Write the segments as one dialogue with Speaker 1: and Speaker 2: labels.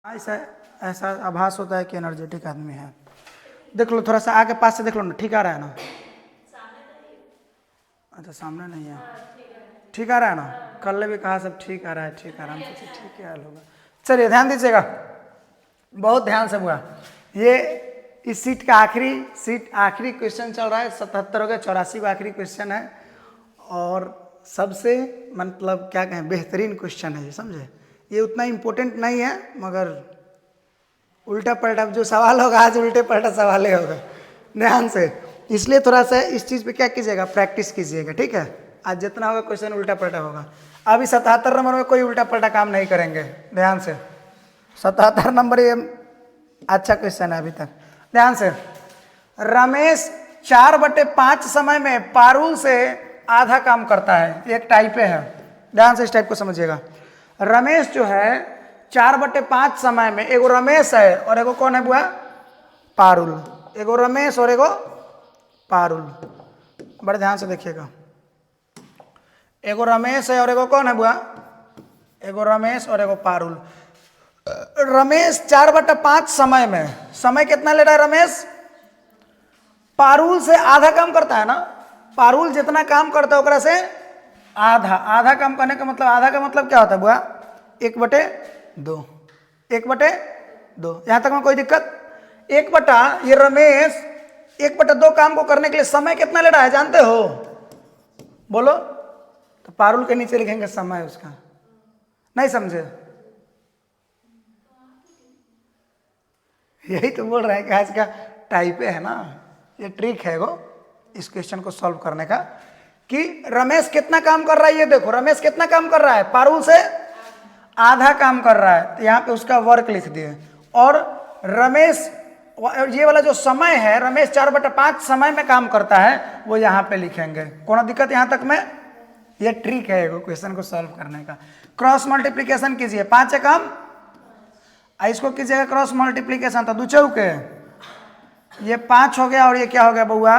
Speaker 1: ऐसा ऐसा आभास होता है कि एनर्जेटिक आदमी है। देख लो, थोड़ा सा आगे पास से देख लो ना, ठीक आ रहा है ना? अच्छा, सामने नहीं है, ठीक आ रहा है ना? कल भी कहा सब ठीक आ रहा है, ठीक आ रहा है, हम सोचे ठीक है होगा। चलिए ध्यान दीजिएगा, बहुत ध्यान से हुआ। ये इस सीट का आखिरी क्वेश्चन चल रहा है। 77 हो गया, 84 का आखिरी क्वेश्चन है और सबसे मतलब क्या कहें, बेहतरीन क्वेश्चन है ये, समझे? ये उतना इम्पोर्टेंट नहीं है मगर उल्टा पलटा जो सवाल होगा आज उल्टे पलटा सवाल ही होगा, ध्यान से। इसलिए थोड़ा सा इस चीज़ पे क्या कीजिएगा, प्रैक्टिस कीजिएगा, ठीक है? आज जितना होगा क्वेश्चन उल्टा पलटा होगा। अभी 77 नंबर में कोई उल्टा पलटा काम नहीं करेंगे, ध्यान से। 77 नंबर ये अच्छा क्वेश्चन है अभी तक, ध्यान से। रमेश 4/5 समय में पारुल से आधा काम करता है, एक टाइप है, ध्यान से इस टाइप को समझिएगा। रमेश जो है 4/5 समय में, एगो रमेश है और एगो कौन है बुआ? पारुल। एगो रमेश और एगो पारुल, बड़े ध्यान से देखिएगा। एगो रमेश है और एगो कौन है बुआ? एगो रमेश और एगो पारुल। रमेश 4/5 समय में, समय कितना ले रहा है रमेश? पारुल से आधा काम करता है ना। पारुल जितना काम करता है ओकरा से आधा काम करने का मतलब, आधा का मतलब क्या होता है बुआ? 1/2, 1/2। यहां तक में कोई दिक्कत? ये रमेश 1/2 काम को करने के लिए समय कितना ले रहा है जानते हो? बोलो। तो पारुल के नीचे लिखेंगे समय उसका, नहीं समझे? यही तो बोल रहे हैं कि आज का टाइप है ना, ये ट्रिक है वो इस क्वेश्चन को सॉल्व करने का, कि रमेश कितना काम कर रहा है। ये देखो रमेश कितना काम कर रहा है, पारुल से आधा काम कर रहा है, तो यहाँ पे उसका वर्क लिख दिए। और रमेश, ये वाला जो समय है, रमेश 4/5 समय में काम करता है, वो यहाँ पे लिखेंगे। कौन दिक्कत यहाँ तक में? ये ट्रिक है क्वेश्चन को सॉल्व करने का। क्रॉस मल्टीप्लीकेशन कीजिए, 5 एकम, इसको कीजिएगा क्रॉस मल्टीप्लीकेशन, तो 2 चौके, ये 5 हो गया और ये क्या हो गया बउआ?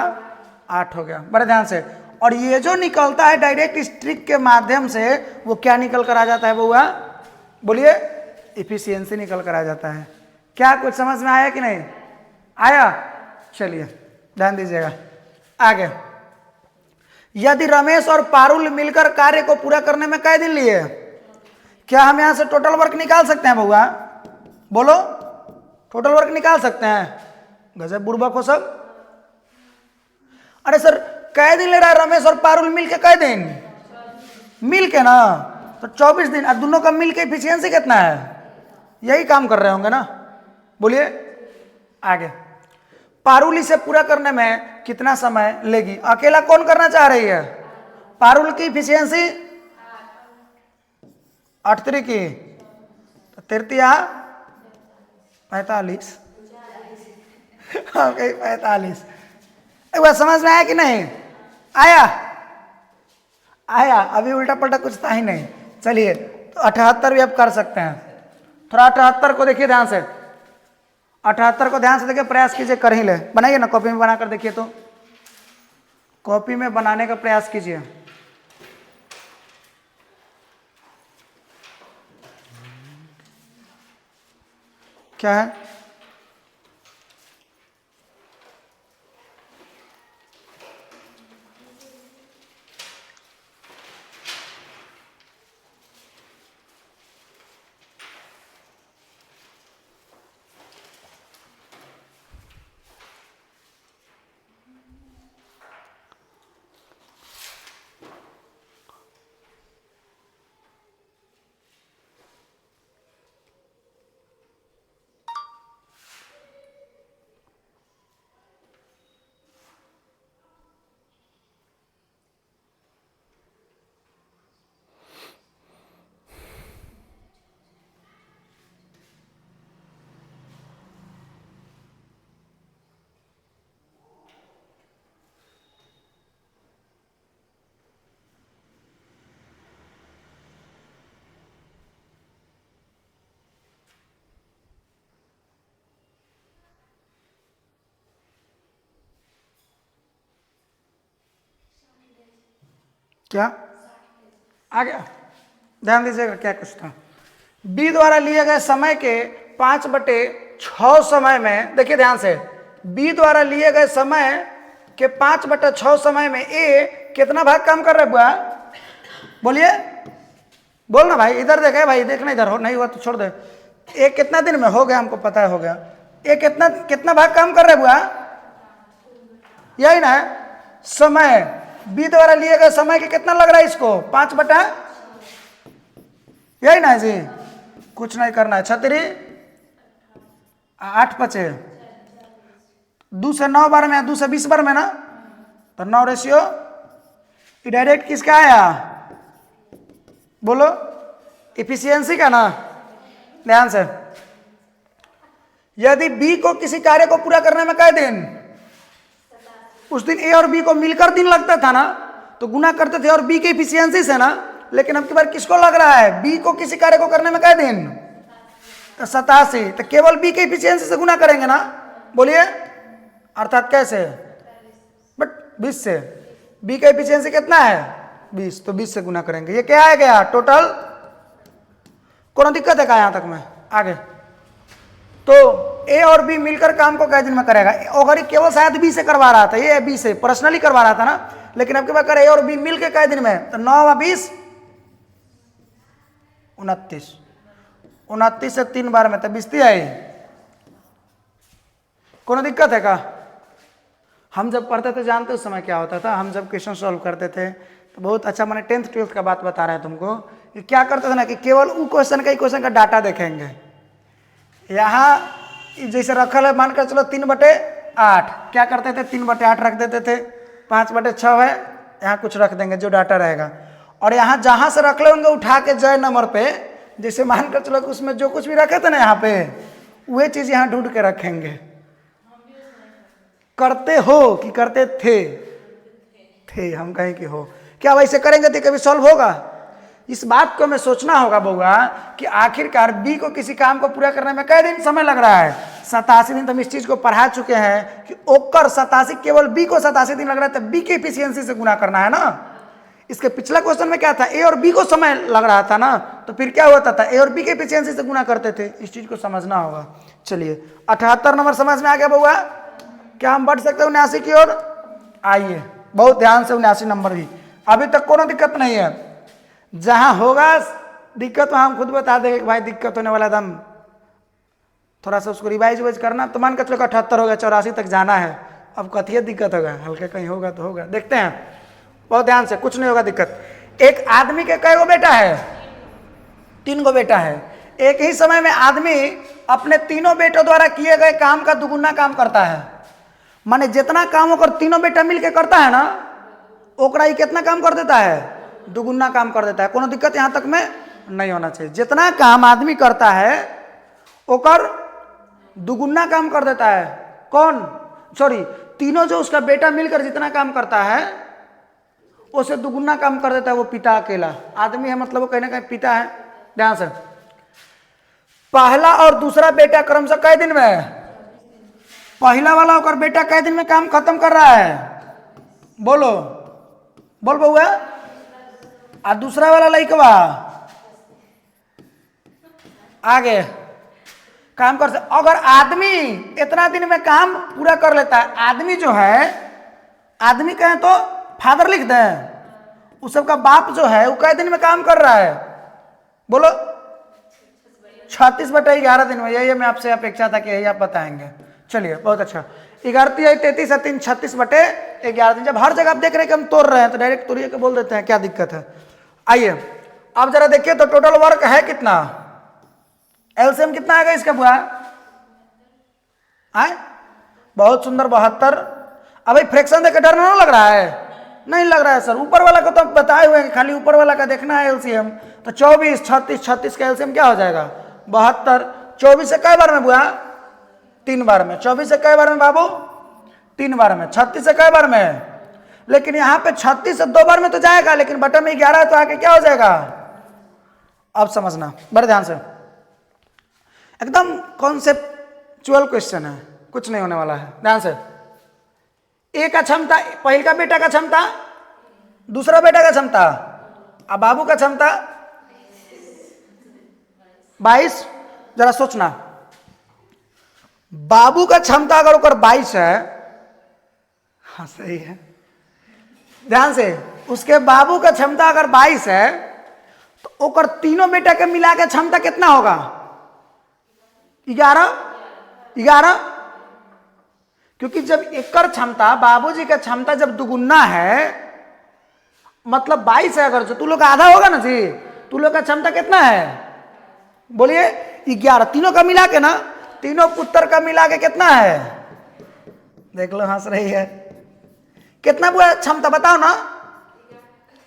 Speaker 1: 8 हो गया। बड़े ध्यान से। और ये जो निकलता है डायरेक्ट इस ट्रिक के माध्यम से, वो क्या निकल कर आ जाता है बउआ? बोलिए, इफिशियंसी निकल कर आ जाता है। क्या कुछ समझ में आया कि नहीं आया? चलिए ध्यान दीजिएगा आगे। यदि रमेश और पारुल मिलकर कार्य को पूरा करने में कै दिन लिए? क्या हम यहां से टोटल वर्क निकाल सकते हैं बउआ? बोलो, टोटल वर्क निकाल सकते हैं? गजब बुर्बक हो सब। अरे सर, कै दिन ले रहा है रमेश और पारुल मिल के? कै दिन मिल के ना, तो 24 दिन। और दोनों का मिल के इफिशियंसी कितना है? यही काम कर रहे होंगे ना। बोलिए आगे। पारुल इसे पूरा करने में कितना समय लेगी? अकेला कौन करना चाह रही है? पारुल की इफिशियंसी 8 की, तो 3 45, 45। एक बार समझ में आया कि नहीं आया? आया, अभी उल्टा पलटा कुछ था ही नहीं। चलिए, तो 78 भी आप कर सकते हैं। थोड़ा 78 को देखिए ध्यान से, 78 को ध्यान से देखिए, प्रयास कीजिए, कर ही ले। बनाइए ना, कॉपी में बनाकर देखिए, तो कॉपी में बनाने का प्रयास कीजिए। क्या है? क्या आ गया? ध्यान दीजिएगा क्या कुछ था। बी द्वारा लिए गए समय के 5/6 समय में, देखिए ध्यान से, बी द्वारा लिए गए समय के 5/6 समय में ए कितना भाग काम कर रहा है बुआ? बोलिए, बोल ना भाई, इधर देखे भाई, देखना इधर, हो नहीं हुआ तो छोड़ दे। ए कितना दिन में हो गया, हमको पता है हो गया। ए कितना भाग काम कर रहे बुआ? यही ना समय, बी द्वारा लिए गए समय के कितना लग रहा है इसको? 5/, यही ना जी, कुछ नहीं करना है। 36 8 5 2 से 9 बार में, 2 से 20 बार में ना, तो 9 रेशियो डायरेक्ट किसका आया? बोलो, इफिशियंसी का ना। ध्यान से, यदि बी को किसी कार्य को पूरा करने में कई दिन, उस दिन ए और बी को मिलकर दिन लगता था ना, तो गुना करते थे और बी की इफिशियंसी से ना। लेकिन अब की बार किसको लग रहा है? बी को किसी कार्य को करने में कई दिन? तो 87, तो केवल बी की इफिशियंसी से गुना करेंगे ना। बोलिए, अर्थात कैसे? बट 20 से। बी का इफिशियंसी कितना है? 20, तो 20 से गुना करेंगे। ये क्या आ गया टोटल? कौन दिक्कत है क्या यहां तक में? आगे तो ए और बी मिलकर काम को कई दिन में करेगा? अगर ये केवल शायद बी से करवा रहा था, ये बी से पर्सनली करवा रहा था ना, लेकिन अब के बाद करे ए और बी मिलकर कई दिन में, तो 9 व 20 29, 29 से 3 बार में तो 20 आई। कौन दिक्कत है का? हम जब पढ़ते थे जानते उस समय क्या होता था? हम जब क्वेश्चन सॉल्व करते थे तो बहुत अच्छा, मैंने 10th 12th का बात बता रहे हैं तुमको, कि क्या करते थे ना कि केवल वो क्वेश्चन का डाटा देखेंगे। यहाँ जैसे रखल है, मानकर चलो 3/8, क्या करते थे? 3/8 रख देते थे। 5/6 है, यहाँ कुछ रख देंगे जो डाटा रहेगा। और यहाँ जहाँ से रख ले होंगे उठा के जय नंबर पे, जैसे मानकर चलो कि उसमें जो कुछ भी रखे थे ना यहाँ पे, वही चीज़ यहाँ ढूंढ के रखेंगे। करते हो कि करते थे हम कहें कि हो। क्या वैसे करेंगे तो कभी सॉल्व होगा? इस बात को हमें सोचना होगा बउआ कि आखिरकार बी को किसी काम को पूरा करने में कई दिन समय लग रहा है? 87 दिन। तो हम इस चीज को पढ़ा चुके हैं कि ओकर 87, केवल बी को 87 दिन लग रहा है, तो बी की एफिशिएंसी से गुना करना है ना। इसके पिछला क्वेश्चन में क्या था? ए और बी को समय लग रहा था ना, तो फिर क्या होता था? ए और बी की एफिशिएंसी से गुना करते थे। इस चीज को समझना होगा। चलिए 78 नंबर समझ में आ गया बउआ? क्या हम बढ़ सकते हैं 79 की ओर? आइए बहुत ध्यान से, 79 नंबर भी अभी तक कोनो दिक्कत नहीं है। जहां होगा दिक्कत वहां हम खुद बता देंगे कि भाई दिक्कत होने वाला दम, थोड़ा सा उसको रिवाइज करना। तो मान के चलो 78 हो गया, 84 तक जाना है। अब कथिए दिक्कत होगा, हल्के कहीं होगा तो होगा, देखते हैं बहुत ध्यान से, कुछ नहीं होगा दिक्कत। एक आदमी के कई गो बेटा है? 3 गो बेटा है। एक ही समय में आदमी अपने तीनों बेटों द्वारा किए गए काम का दुगुना काम करता है। माने जितना काम होकर तीनों बेटा मिलकर करता है ना, ओकरा ही कितना काम कर देता है? दुगुना काम कर देता है। कोनो दिक्कत यहां तक में नहीं होना चाहिए। जितना काम आदमी करता है ओकर दुगुना काम कर देता है। कौन? सॉरी, तीनों जो उसका बेटा मिलकर जितना काम करता है उसे दुगुना काम कर देता है वो पिता अकेला। आदमी है मतलब वो कहीं ना कहीं पिता है। ध्यान से, पहला और दूसरा बेटा क्रमशः कई दिन में? पहला वाला होकर बेटा कई दिन में काम खत्म कर रहा है? बोलो, बोल बउआ। और दूसरा वाला लइकवा आगे काम कर सकता। अगर आदमी इतना दिन में काम पूरा कर लेता है, आदमी जो है, आदमी कहें तो फादर लिख दें, उस सबका बाप जो है वो कई दिन में काम कर रहा है? बोलो, 36/11 दिन में। यही मैं आपसे अपेक्षा था कि यही आप बताएंगे। चलिए बहुत अच्छा। 11 33 3 36/11 दिन। जब हर जगह आप देख रहे हैं कि हम तोड़ रहे हैं तो डायरेक्ट तोड़िए के बोल देते हैं, क्या दिक्कत है? आइए अब जरा देखिए तो टोटल वर्क है कितना? एलसीएम कितना आएगा इसका बुआ? आए बहुत सुंदर, 72। अभी फ्रैक्शन देकर डर ना लग रहा है? नहीं लग रहा है सर। ऊपर वाला को तो बताए हुए हैं, खाली ऊपर वाला का देखना है एलसीएम। तो 24 36 36 का एलसीएम क्या हो जाएगा? 72। 24 से कई बार में बुआ? 3 बार में। 24 से कई बार में बाबू? 3 बार में। 36 से कई बार में? लेकिन यहाँ पे 36 से 2 बार में तो जाएगा, लेकिन बटन में 11 है तो आगे क्या हो जाएगा? अब समझना बड़े ध्यान से, एकदम कॉन्सेप्चुअल क्वेश्चन है, कुछ नहीं होने वाला है। ध्यान से, ए का क्षमता, पहले का बेटा का क्षमता, दूसरा बेटा का क्षमता, अब बाबू का क्षमता 22। जरा सोचना, बाबू का क्षमता अगर ओकर 22 है, हाँ सही है, ध्यान से, उसके बाबू का क्षमता अगर 22 है तो ओकर तीनों बेटा के मिला के क्षमता कितना होगा? 11। क्योंकि जब एकर क्षमता बाबूजी का क्षमता जब दुगुना है, मतलब 22 है, अगर जो तू लोग का आधा होगा ना जी, तू लोग का क्षमता कितना है? बोलिए 11। तीनों का मिला के ना, तीनों पुत्र का मिला के कितना है? देख लो, हंस रही है। कितना बुआ क्षमता बताओ ना?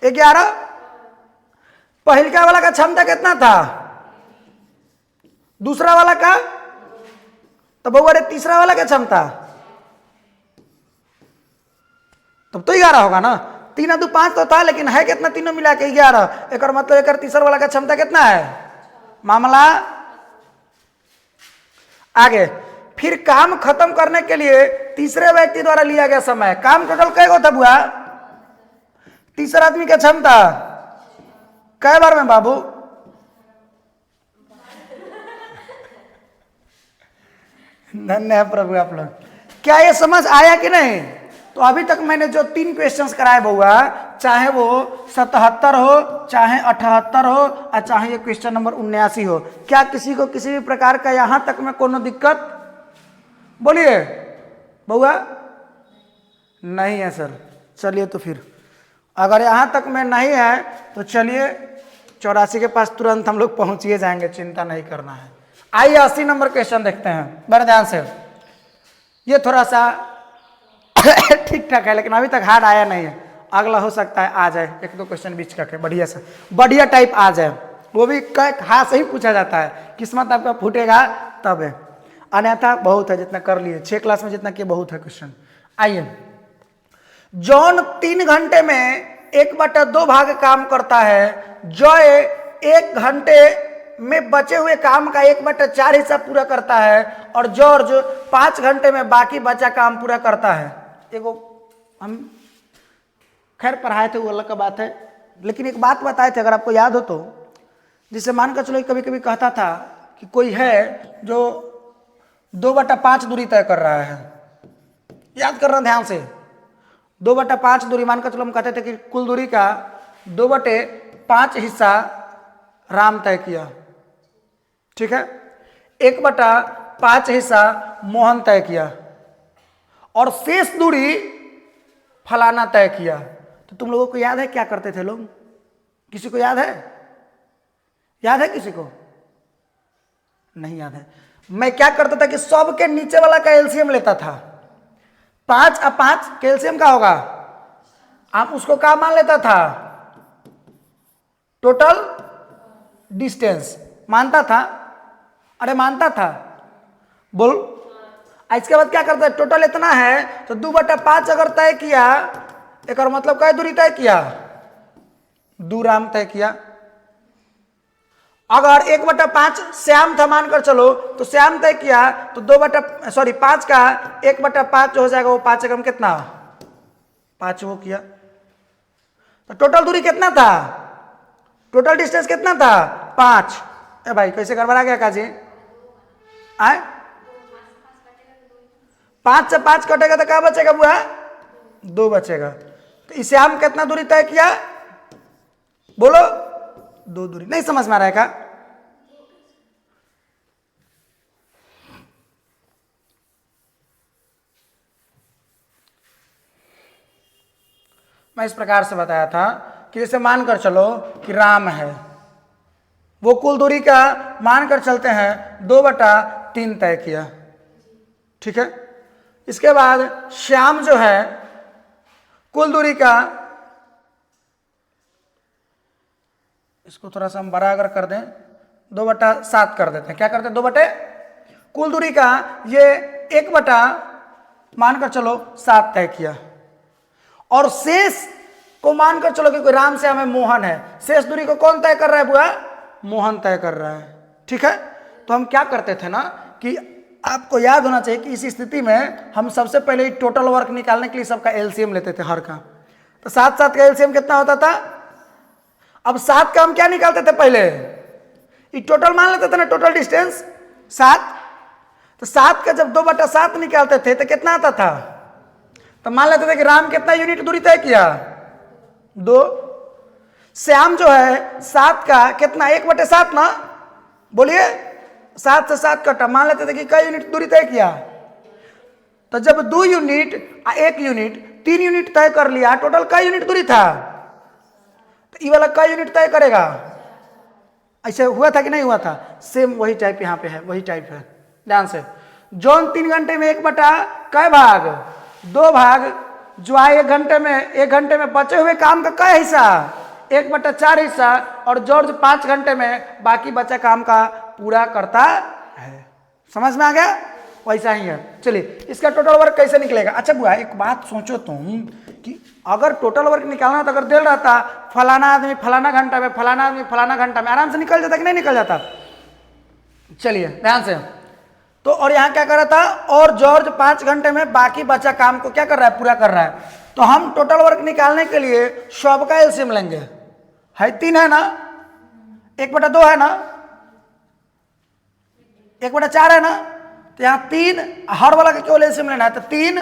Speaker 1: 11। पहिलका वाला का क्षमता कितना था? दूसरा वाला का? तो बउआ रे तीसरा वाला का क्षमता तब तो 11 होगा ना। 3 2 5 तो था, लेकिन है कितना तीनों मिला के? 11। एक मतलब एक तीसरा वाला का क्षमता कितना है? मामला आगे। फिर काम खत्म करने के लिए तीसरे व्यक्ति द्वारा लिया गया समय, काम टोटल कै गो था बुआ? तीसरा आदमी का क्षमता कै बार में बाबू? धन्य है प्रभु आप लोग। क्या ये समझ आया कि नहीं? तो अभी तक मैंने जो 3 क्वेश्चंस कराए बउआ, चाहे वो 77 हो, चाहे 78 हो, और चाहे ये क्वेश्चन नंबर 79 हो, क्या किसी को किसी भी प्रकार का यहां तक में कोनो दिक्कत? बोलिए बउआ। नहीं है सर। चलिए तो फिर अगर यहां तक में नहीं है तो चलिए 84 के पास तुरंत हम लोग पहुंचिए जाएंगे, चिंता नहीं करना है। आइए 80 नंबर क्वेश्चन देखते हैं बड़े ध्यान से। ये थोड़ा सा ठीक ठाक है, लेकिन अभी तक हार्ड आया नहीं है। अगला हो सकता है आ जाए, 1-2 क्वेश्चन बीच करके बढ़िया सा बढ़िया टाइप आ जाए, वो भी हाँ से ही पूछा जाता है। किस्मत आपका फूटेगा तब है, अन्यथा बहुत है जितना कर लिए 6 क्लास में जितना किए बहुत है क्वेश्चन। आइए, जॉन 3 घंटे में 1/2 भाग काम करता है, जॉय 1 घंटे में बचे हुए काम का 1/4 हिस्सा पूरा करता है, और जॉर्ज 5 घंटे में बाकी बचा काम पूरा करता है। एगो हम खैर पढ़ाए थे वो अलग का बात है, लेकिन एक बात बताए थे अगर आपको याद हो तो, जिसे मानकर चलो कभी कभी कहता था कि कोई है जो 2/5 दूरी तय कर रहा है, याद करना ध्यान से, 2/5 दूरी मानकर चलो हम कहते थे कि कुल दूरी का 2/5 हिस्सा राम तय किया, ठीक है, 1/5 हिस्सा मोहन तय किया, और शेष दूरी फलाना तय किया। तो तुम लोगों को याद है क्या करते थे लोग? किसी को याद है? याद है किसी को? नहीं याद है। मैं क्या करता था कि सबके नीचे वाला का एलसीएम लेता था। 5 और 5 का एलसीएम का होगा, आप उसको क्या मान लेता था? टोटल डिस्टेंस मानता था। अरे मानता था, बोल। इसके बाद क्या करता है? टोटल इतना है तो 2/5 अगर तय किया, एक और मतलब क्या दूरी तय किया? 2 राम तय किया। अगर 1/5 श्याम था मानकर चलो, तो श्याम तय किया तो 5 का 1/5 जो हो जाएगा वो 5 एकम कितना? 5 वो किया। तो टोटल दूरी कितना था? टोटल डिस्टेंस कितना था? 5। ए भाई कैसे गड़बड़ा गया काजी? आए 5 से 5 कटेगा तो क्या बचेगा बुआ? 2 बचेगा। तो इसे हम कितना दूरी तय किया? बोलो 2 दूरी। नहीं समझ में आ रहा है क्या? मैं इस प्रकार से बताया था कि जैसे मानकर चलो कि राम है, वो कुल दूरी का मानकर चलते हैं 2/3 तय किया, ठीक है। इसके बाद श्याम जो है कुल दूरी का, इसको थोड़ा सा हम बड़ा अगर कर दें 2/7 कर देते हैं। क्या करते हैं? 2 कुल दूरी का ये 1 मानकर चलो 7 तय किया, और शेष को मानकर चलो कि कोई राम से हमें मोहन है, शेष दूरी को कौन तय कर रहा है बुआ? मोहन तय कर रहा है, ठीक है। तो हम क्या करते थे ना कि आपको याद होना चाहिए कि इस स्थिति में हम सबसे पहले टोटल वर्क निकालने के लिए सबका एलसीएम लेते थे हर का। तो 7 का एलसीएम कितना होता था? अब 7 का हम क्या निकालते थे? पहले ये टोटल मान लेते थे ना, टोटल डिस्टेंस 7। तो तो 7 का जब 2/7 निकालते थे तो कितना आता था? तो मान लेते थे कि राम कितना यूनिट दूरी तय किया? 2। श्याम जो है 7 का कितना 1/7 ना, बोलिए 7 से 7 कटा, मान लेते थे कि कई यूनिट दूरी तय किया। तो जब 2 यूनिट 1 यूनिट 3 यूनिट तय कर लिया, टोटल कई यूनिट दूरी था? तो ये वाला कई यूनिट तय करेगा? ऐसे हुआ था कि नहीं हुआ था? सेम वही टाइप यहाँ पे है, वही टाइप है, ध्यान से। जॉन 3 घंटे में 1/, कै भाग? 2 भाग। जो आए 1 घंटे में बचे हुए काम का कै हिस्सा? 1/4 हिस्सा। और जॉर्ज 5 घंटे में बाकी बचा काम का पूरा करता है। समझ में आ गया? वैसा ही है। चलिए इसका टोटल वर्क कैसे निकलेगा? अच्छा बुआ एक बात सोचो तुम कि अगर टोटल वर्क निकालना तो अगर दे रहता फलाना आदमी फलाना घंटा में, फलाना आदमी फलाना घंटा में, आराम से निकल जाता कि नहीं निकल जाता? चलिए ध्यान से। तो और यहाँ क्या कर रहा था? और जॉर्ज 5 घंटे में बाकी बचा काम को क्या कर रहा है? पूरा कर रहा है। तो हम टोटल वर्क निकालने के लिए सब का एलसीएम लेंगे। है 3 है ना, 1/2 है ना, 1/4 है ना, तो यहाँ 3 हर वाला का केवल एलसीएम लेना है। तो 3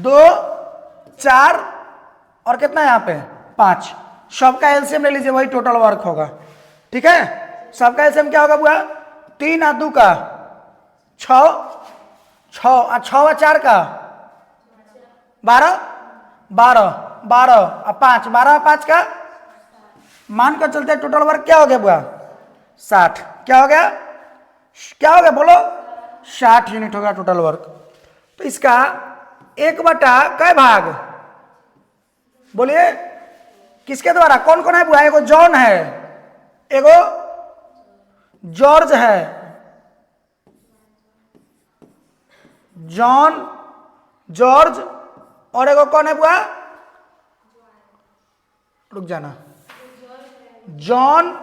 Speaker 1: 2 4 और कितना यहाँ पे 5, सबका एलसीएम ले लीजिए, वही टोटल वर्क होगा। ठीक है, सबका एलसीएम क्या होगा बुआ? 3 और 2 का 6, 6 और 6 और 4 का 12, 12 12 और 5, 12 और 5 का मान कर चलते टोटल वर्क क्या हो गया बुआ? 60। क्या हो गया? क्या हो गया बोलो? 60 यूनिट होगा टोटल वर्क। तो इसका 1/, कै भाग? बोलिए किसके द्वारा? कौन कौन है बुआ? एगो जॉन है, एगो जॉर्ज है, जॉन जॉर्ज, और एगो कौन है बुआ? रुक जाना, जॉन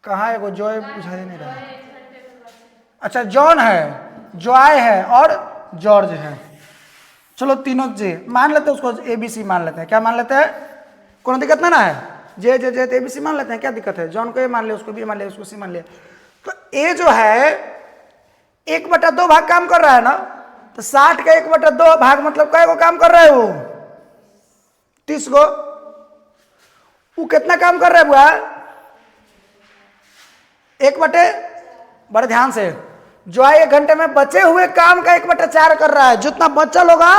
Speaker 1: कहाँ? एगो जॉय बुझाई नहीं रहा। अच्छा जॉन है, जॉय है और जॉर्ज है। चलो तीनों जे मान लेते हैं, उसको ABC मान लेते हैं। क्या मान लेते हैं? कोनो दिक्कत ना है? जे जे जे ABC मान लेते हैं, क्या दिक्कत है? जॉन को ए मान लिया, उसको बी मान लिया, उसको सी मान लिया। तो ए जो है 1/2 भाग काम कर रहा है ना, तो 60 का 1/2 भाग मतलब कै गो काम कर रहा है? वो 30 गो। वो कितना काम कर रहा है बुआ? 1/, बड़े ध्यान से, जो है 1 घंटे में बचे हुए काम का 1/4 कर रहा है। जितना बचल होगा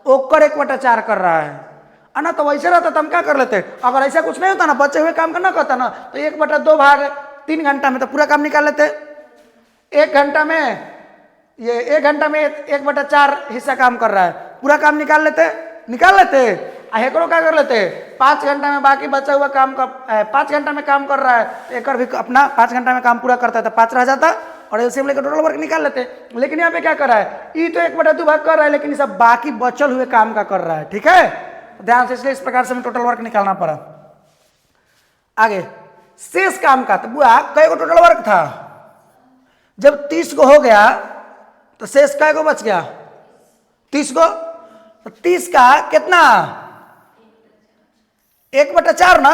Speaker 1: ओकर 1/4 कर रहा है ना। तो वैसे रहता तो हम क्या कर लेते? अगर ऐसा कुछ नहीं होता ना, बचे हुए काम का ना करता ना, तो 1/2 भाग 3 घंटा में तो पूरा काम निकाल लेते। 1 घंटा में ये 1 घंटा में 1/4 हिस्सा काम कर रहा है, पूरा काम निकाल लेते। एकरो क्या कर लेते? 5 घंटा में बाकी बचा हुआ काम का 5 घंटा में काम कर रहा है, तो एक भी अपना 5 घंटा में काम पूरा करता है तो 5 रह जाता और एलसीएम लेकर टोटल वर्क निकाल लेते। लेकिन यहाँ पे क्या कर रहा है? ई तो 1/2 भाग कर रहा है, लेकिन ये सब बाकी बचल हुए काम का कर रहा है। ठीक है, ध्यान से, इसलिए इस प्रकार से हमें टोटल वर्क निकालना पड़ा। आगे शेष काम का, तो बुआ कई गो टोटल वर्क था? जब 30 गो हो गया तो शेष कई गो बच गया? 30 गो। तो 30 का कितना? 1/4 ना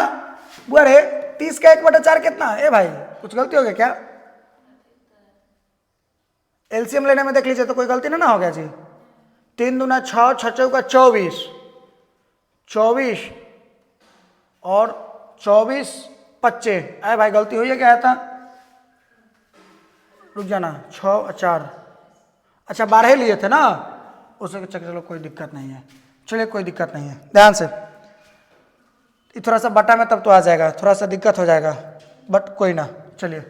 Speaker 1: बुआ रे? 30 का 1/4 कितना? ए भाई कुछ गलती हो गया क्या? एलसीएम लेने में देख लीजिए तो कोई गलती ना हो गया जी। 3 दूना 6, 6 चौका 24, 24 और 24 25। अरे भाई गलती हुई है क्या? था रुक जाना, 6 और 4, अच्छा 12 लिए थे ना उसके चक्कर। चलो कोई दिक्कत नहीं है, चलिए कोई दिक्कत नहीं है, ध्यान से। थोड़ा सा बटा में तब तो आ जाएगा, थोड़ा सा दिक्कत हो जाएगा, बट कोई ना। चलिए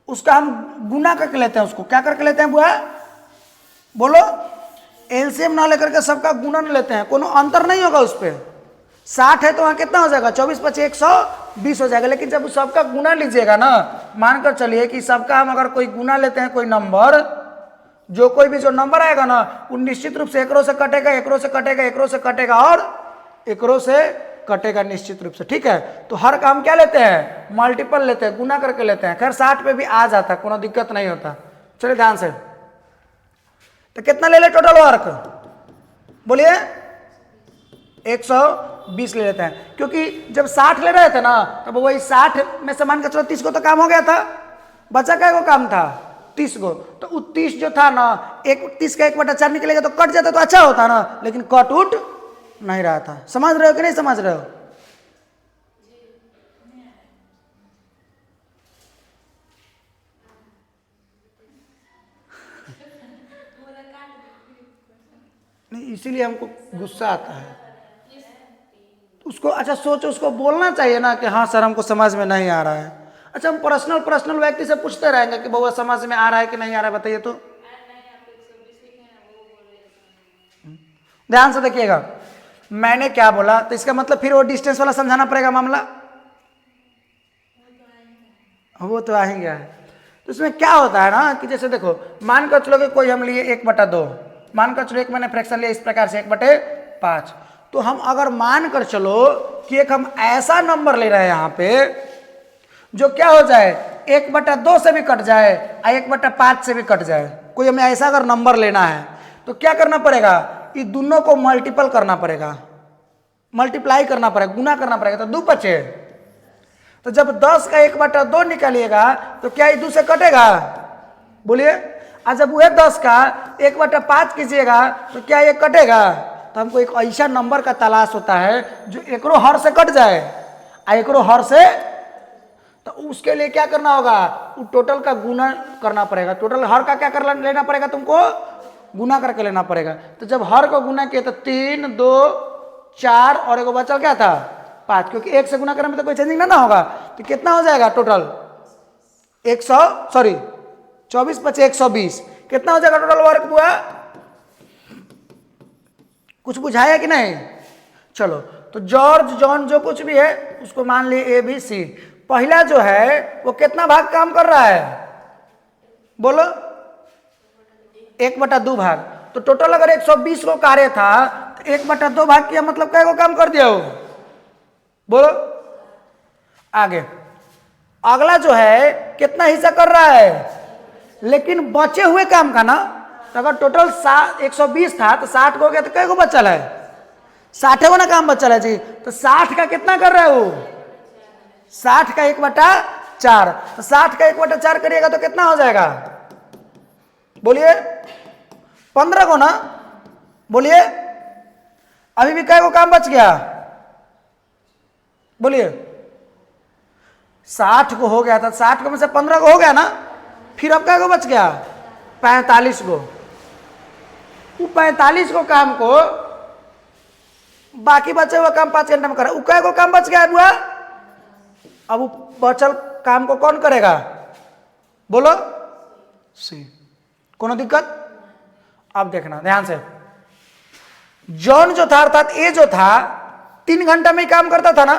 Speaker 1: उसका हम गुना करके लेते हैं। उसको क्या करके लेते हैं बुआ? बोलो। एलसीएम ना लेकर के सबका गुणन लेते हैं, कोनो अंतर नहीं होगा उस पर। 60 है तो वहाँ कितना हो जाएगा? 24 × 5 = 120 हो जाएगा। लेकिन जब सबका गुना लीजिएगा ना, मानकर चलिए कि सबका हम अगर कोई गुना लेते हैं, कोई नंबर, जो कोई भी जो नंबर आएगा ना वो निश्चित रूप से एकरों से कटेगा, एकरों से कटेगा, एकरों से कटेगा और एकरों से कटेगा निश्चित रूप से। ठीक है, तो हर काम क्या लेते हैं? मल्टीपल लेते हैं, गुना करके लेते हैं। खैर 60 पे भी आ जाता है, कोनो दिक्कत नहीं होता। चलिए ध्यान से, तो कितना ले ले टोटल वर्क? बोलिए 120 ले लेते हैं, क्योंकि जब 60 ले रहे थे ना तब वही 60 में से मान के चलो 30 को तो काम हो गया था, बचा क्या को काम था 30 को, तो वो 30 जो था ना 30 का 1/4 निकलेगा तो कट जाता तो अच्छा होता ना, लेकिन कट उठ नहीं रहा था। समझ रहे हो कि नहीं समझ रहे हो? नहीं, इसीलिए हमको गुस्सा आता है उसको। अच्छा सोचो, उसको बोलना चाहिए ना कि हाँ सर हमको समझ में नहीं आ रहा है। अच्छा हम पर्सनल व्यक्ति से पूछते रहेंगे कि बउआ समझ में आ रहा है कि नहीं आ रहा है, बताइए तो। ध्यान से देखिएगा, मैंने क्या बोला, तो इसका मतलब फिर वो डिस्टेंस वाला समझाना पड़ेगा मामला, वो तो आ ही गया है। तो इसमें क्या होता है ना कि जैसे देखो, मान कर चलो कि कोई हम लिए 1/2, मान कर चलो एक मैंने फ्रैक्शन लिया इस प्रकार से 1/5, तो हम अगर मान कर चलो कि एक हम ऐसा नंबर ले रहे हैं यहाँ पे जो क्या हो जाए 1/2 से भी कट जाए और 1/5 से भी कट जाए, कोई हमें ऐसा अगर नंबर लेना है तो क्या करना पड़ेगा, ये दोनों को मल्टीपल करना पड़ेगा, मल्टीप्लाई करना पड़ेगा, गुना करना पड़ेगा, तो 2 बचे। तो जब 10 का 1/2 निकालिएगा तो क्या ये 2 से कटेगा, बोलिए। और जब वह 10 का 1/5 कीजिएगा तो क्या ये कटेगा। तो हमको एक ऐसा नंबर का तलाश होता है जो एकरो हर से कट जाए और एकरो हर से, तो उसके लिए क्या करना होगा, वो टोटल का गुना करना पड़ेगा। टोटल हर का क्या कर लेना पड़ेगा, तुमको गुना करके लेना पड़ेगा। तो जब हर को गुना किया तो 3, 2, 4 और एक बचल क्या था 5, क्योंकि 1 से गुना करने में तो कोई चेंजिंग ना होगा। तो कितना हो जाएगा टोटल 24 × 5 = 120, कितना हो जाएगा टोटल वर्क हुआ। कुछ बुझाया कि नहीं? चलो, तो जॉर्ज जॉन जो कुछ भी है उसको मान लिए ABC। पहला जो है वो कितना भाग काम कर रहा है, बोलो 1/2 भाग। तो टोटल अगर 120 को कार्य था तो 1/2 भाग किया, मतलब क्या को काम कर दिया हो, बोलो। आगे अगला जो है कितना हिस्सा कर रहा है, लेकिन बचे हुए काम का ना, तो अगर टोटल 120 था तो 60 को हो गया तो कै को बचल है, 60 को ना काम बचल है जी। तो 60 का कितना कर रहा है वो, 60 का 1/4, तो 60 का 1/4 करिएगा तो कितना हो जाएगा, बोलिए 15 को ना, बोलिए। अभी भी कै को काम बच गया, बोलिए। 60 को हो गया था, 60 को में से 15 को हो गया ना, फिर अब कै को बच गया 45 को। वो 45 को काम को बाकी बचे हुए काम 5 घंटे में करा, कै को काम बच गया बुआ। अब वो बचल काम को कौन करेगा, बोलो सी। कोनो दिक्कत? अब देखना ध्यान से, जॉन जो था अर्थात ए जो था 3 घंटा में ही काम करता था ना,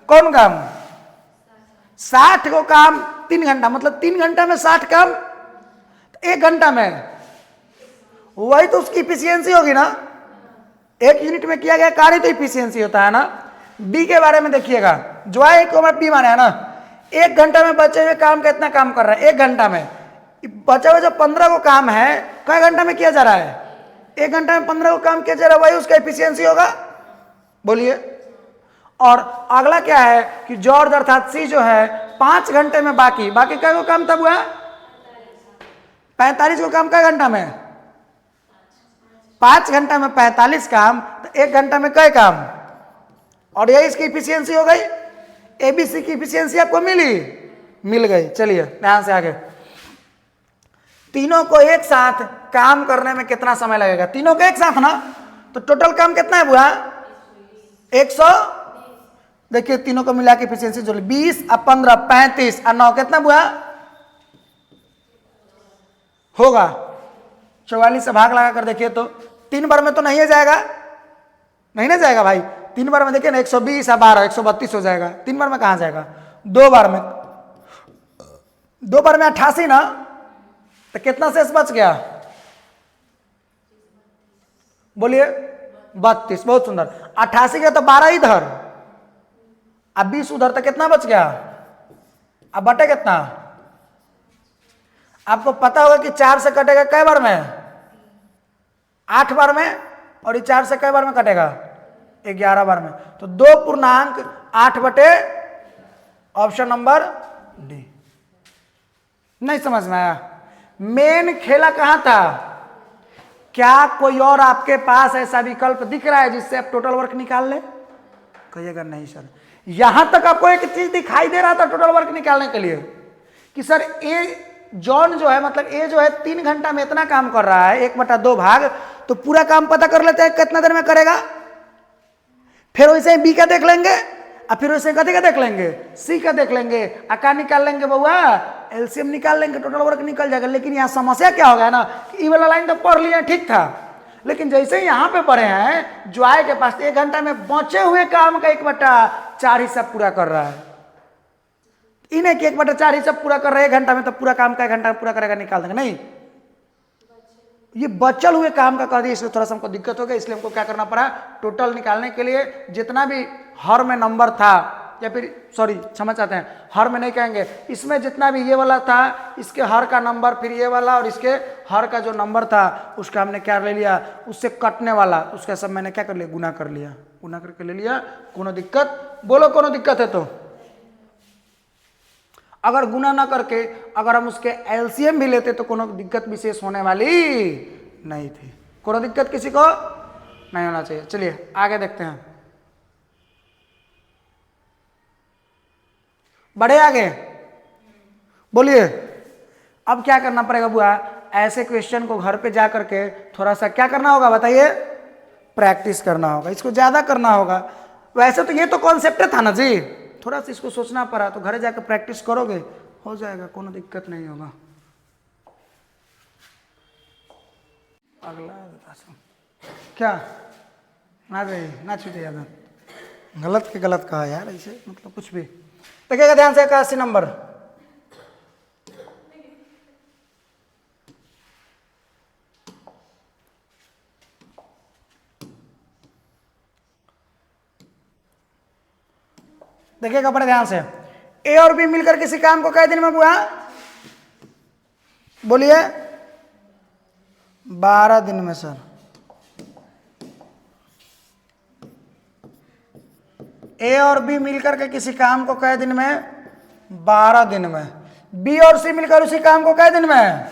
Speaker 1: कौन काम 60 को काम 3 घंटा, मतलब 3 घंटा में 60 काम, 1 घंटा में, वही तो उसकी इफिशियंसी होगी ना। 1 यूनिट में किया गया कार्य तो इफिशियंसी होता है ना। डी के बारे में देखिएगा, जो है को बी माने है ना, 1 घंटा में बचे हुए काम कितना काम कर रहा है, 1 घंटा में। बचे हुए जो 15 को काम है कई घंटा में किया जा रहा है, 1 घंटा में 15 को काम किया जा रहा है, वही उसका इफिशियंसी होगा, बोलिए। और अगला क्या है कि जॉर्ज अर्थात सी जो है 5 घंटे में बाकी कै को काम तब हुआ 45 को काम कै घंटा में, 5 घंटा में 45 काम, तो 1 घंटा में कै काम, और यही इसकी इफिशियंसी हो गई। ABC की इफिशियंसी आपको मिल गई। चलिए ध्यान से आगे, तीनों को एक साथ काम करने में कितना समय लगेगा, तीनों को एक साथ ना, तो टोटल काम कितना है बुआ 100। देखिए तीनों को मिला के इफिशियंसी जो 20 और 15 35 और 9 कितना बुआ होगा 44 से भाग लगा कर देखिए तो 3 बार में तो नहीं जाएगा, नहीं ना जाएगा भाई। 3 बार में देखिए ना 120 और 12 132 हो जाएगा। 3 बार में कहाँ जाएगा, 2 बार में, 2 बार में 88 ना, तो कितना शेष बच गया, बोलिए 32। बहुत सुंदर। 88 का तो 12 इधर, अब 20 उधर, तो कितना बच गया, अब बटे कितना, आपको पता होगा कि 4 से कटेगा कै बार में, 8 बार में, और ये 4 से कै बार में कटेगा, 11 बार में, तो 2 पूर्णांक 8 बटे ऑप्शन नंबर डी। नहीं समझ में आया? मेन खेला कहां था? क्या कोई और आपके पास ऐसा विकल्प दिख रहा है जिससे आप टोटल वर्क निकाल ले? कहिएगा नहीं सर। यहां तक आपको एक चीज दिखाई दे रहा था टोटल वर्क निकालने के लिए कि सर ए जॉन जो है, मतलब ए जो है 3 घंटा में इतना काम कर रहा है, 1/2 भाग, तो पूरा काम पता कर लेते हैं कितना देर में करेगा। फिर वैसे बी का देख लेंगे और फिर वैसे कथी का देख लेंगे, सी का देख लेंगे, आका निकाल लेंगे बउआ, एलसीएम निकाल लेंगे, टोटल वर्क निकल जाएगा। लेकिन यहाँ समस्या क्या होगा ना, ई वाला लाइन तो पढ़ लिया ठीक था, लेकिन जैसे ही यहाँ पे पढ़े हैं जो आए के पास 1 घंटा में बचे हुए काम का 1/4 हिस्सा पूरा कर रहा है। इन्हें कि 1/4 हिस्सा पूरा कर रहे हैं 1 घंटा में, तो पूरा काम का 1 घंटा में पूरा करेगा, निकाल देंगे। नहीं, ये बचल हुए काम का कर दिया, इसलिए थोड़ा सा हमको दिक्कत हो गया। इसलिए हमको क्या करना पड़ा, टोटल निकालने के लिए जितना भी हर में नंबर था, या फिर सॉरी क्षमा चाहते हैं, हर में नहीं कहेंगे, इसमें जितना भी ये वाला था इसके हर का नंबर, फिर ये वाला और इसके हर का जो नंबर था उसका हमने क्या ले लिया, उससे कटने वाला, उसका सब मैंने क्या कर लिया, गुना कर लिया, गुना करके ले लिया। कोनो दिक्कत? बोलो कोनो दिक्कत है तो? अगर गुना ना करके अगर हम उसके एलसीएम भी लेते तो कोनो दिक्कत विशेष होने वाली नहीं थी। कोनो दिक्कत किसी को नहीं होना चाहिए। चलिए आगे देखते हैं, बढ़े आगे, बोलिए। अब क्या करना पड़ेगा बुआ, ऐसे क्वेश्चन को घर पे जा करके थोड़ा सा क्या करना होगा बताइए, प्रैक्टिस करना होगा, इसको ज्यादा करना होगा। वैसे तो ये तो कॉन्सेप्ट था ना जी, थोड़ा सा इसको सोचना पड़ा, तो घर जाकर प्रैक्टिस करोगे हो जाएगा, कोनो दिक्कत नहीं होगा। अगला क्या ना गई ना छूटे याद, गलत के गलत कहा यार, ऐसे मतलब कुछ भी। देखिएगा ध्यान से, 81 नंबर, देखिएगा बड़े ध्यान से। ए और बी मिलकर किसी काम को कितने दिन में हुआ, बोलिए 12 दिन में सर। ए और बी मिलकर के किसी काम को कितने दिन में, 12 दिन में। बी और सी मिलकर उसी काम को कितने दिन में,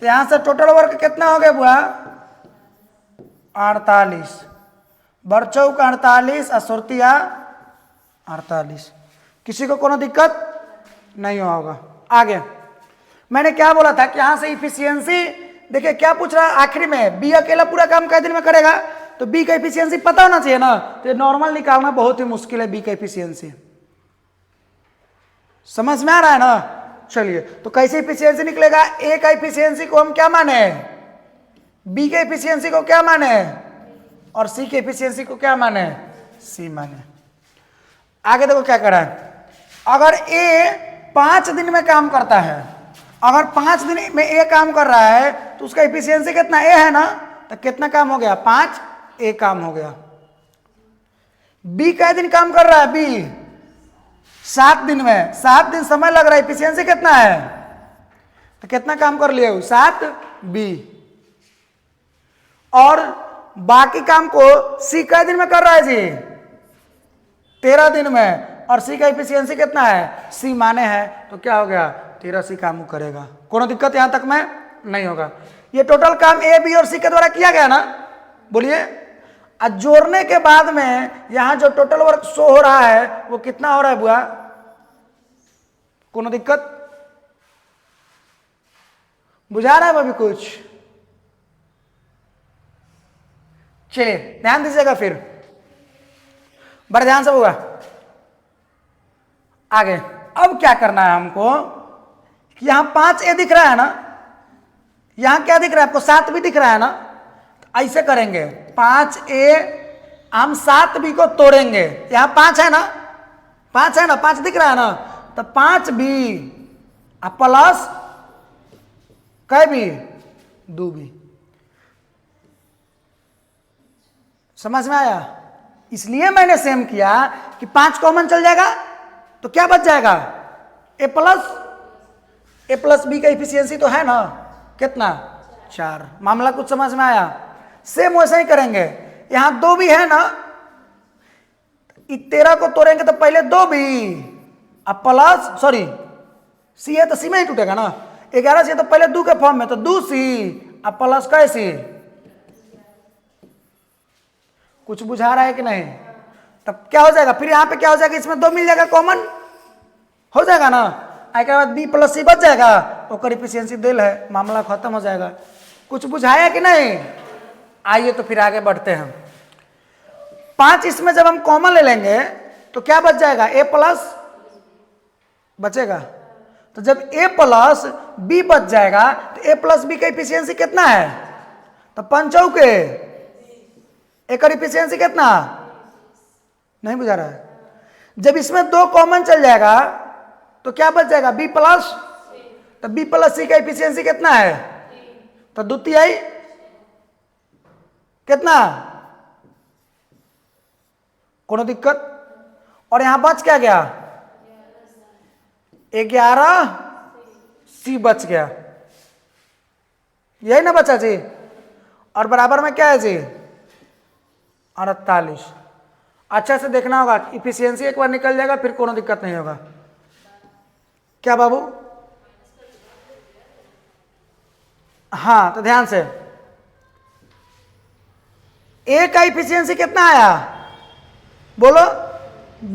Speaker 1: तो यहां से टोटल वर्क कितना हो गया बुआ, 48, बरचौक 48 असुरतिया 48। किसी को कोनो दिक्कत नहीं होगा। आगे मैंने क्या बोला था कि यहां से इफिशियंसी, देखिए क्या पूछ रहा है आखिरी में, बी अकेला पूरा काम कितने दिन में करेगा, तो बी का इफिशियंसी पता होना चाहिए ना, तो नॉर्मल निकालना बहुत ही मुश्किल है बी का इफिशियंसी। समझ में आ रहा है ना? चलिए तो कैसे इफिशियंसी निकलेगा, ए का इफिशियंसी को हम क्या माने, बी के इफिशियंसी को क्या माने, और सी के इफिशियंसी को क्या माने, सी माने। आगे देखो क्या करा है, अगर ए 5 दिन में काम करता है, अगर 5 दिन में ए काम कर रहा है तो उसका इफिशियंसी कितना, ए है ना, तो कितना काम हो गया, 5 ए काम हो गया। बी कै दिन काम कर रहा है, बी 7 दिन में, 7 दिन समय लग रहा है, इफिशियंसी कितना है, तो कितना काम कर लिया 7 बी। और बाकी काम को सी कै दिन में कर रहा है जी, 13 दिन में, और सी का इफिशियंसी कितना है, सी माने है, तो क्या हो गया 13 सी काम करेगा। कोनो दिक्कत यहां तक में नहीं होगा। ये टोटल काम ए बी और सी के द्वारा किया गया ना, बोलिए। और जोड़ने के बाद में यहां जो टोटल वर्क शो हो रहा है वो कितना हो रहा है बुआ, कोनो दिक्कत बुझा रहा है अभी कुछ? चलिए ध्यान दीजिएगा, फिर बड़े ध्यान से होगा। आगे अब क्या करना है हमको, यहां 5 ए दिख रहा है ना, यहां क्या दिख रहा है आपको, 7 भी दिख रहा है ना, तो ऐसे करेंगे 5 ए, हम 7 बी को तोड़ेंगे, यहां 5 है ना, 5 है ना, 5 दिख रहा है ना, तो 5 बी प्लस कै बी, 2 बी। समझ में आया? इसलिए मैंने सेम किया कि 5 कॉमन चल जाएगा तो क्या बच जाएगा, ए प्लस बी का इफिशियंसी तो है ना, कितना 4। मामला कुछ समझ में आया? सेम वैसे ही करेंगे, यहां 2 भी है ना, 13 को तोड़ेंगे तो पहले 2 भी, अब प्लस सॉरी सी है तो सी में ही टूटेगा ना, 11 सी तो पहले 2 के फॉर्म में, तो 2 सी अब प्लस कैसी, कुछ बुझा रहा है कि नहीं? तब क्या हो जाएगा, फिर यहाँ पे क्या हो जाएगा, इसमें 2 मिल जाएगा, कॉमन हो जाएगा ना, के बाद बी प्लस सी बच जाएगा, ओकर इफिशियंसी दिल है, मामला खत्म हो जाएगा। कुछ बुझाया कि नहीं? आइए तो फिर आगे बढ़ते हैं। 5 इसमें जब हम कॉमन ले लेंगे तो क्या बच जाएगा, ए प्लस बचेगा, तो जब ए प्लस बी बच जाएगा तो ए प्लस बी का इफिशियंसी कितना है, तो 5 चौके एक इफिशियंसी कितना, नहीं बुझा रहा है। जब इसमें 2 कॉमन चल जाएगा तो क्या बच जाएगा, बी प्लस, तो बी प्लस सी का इफिशियंसी कितना है, तो द्वितीय कितना, कोनो दिक्कत, और यहां बच क्या गया, 11 सी बच गया, यही ना बचा जी, और बराबर में क्या है जी, 48। अच्छा से देखना होगा, इफिशियंसी एक बार निकल जाएगा फिर कोनो दिक्कत नहीं होगा। क्या बाबू, हाँ तो ध्यान से, ए का इफिशियंसी कितना आया, बोलो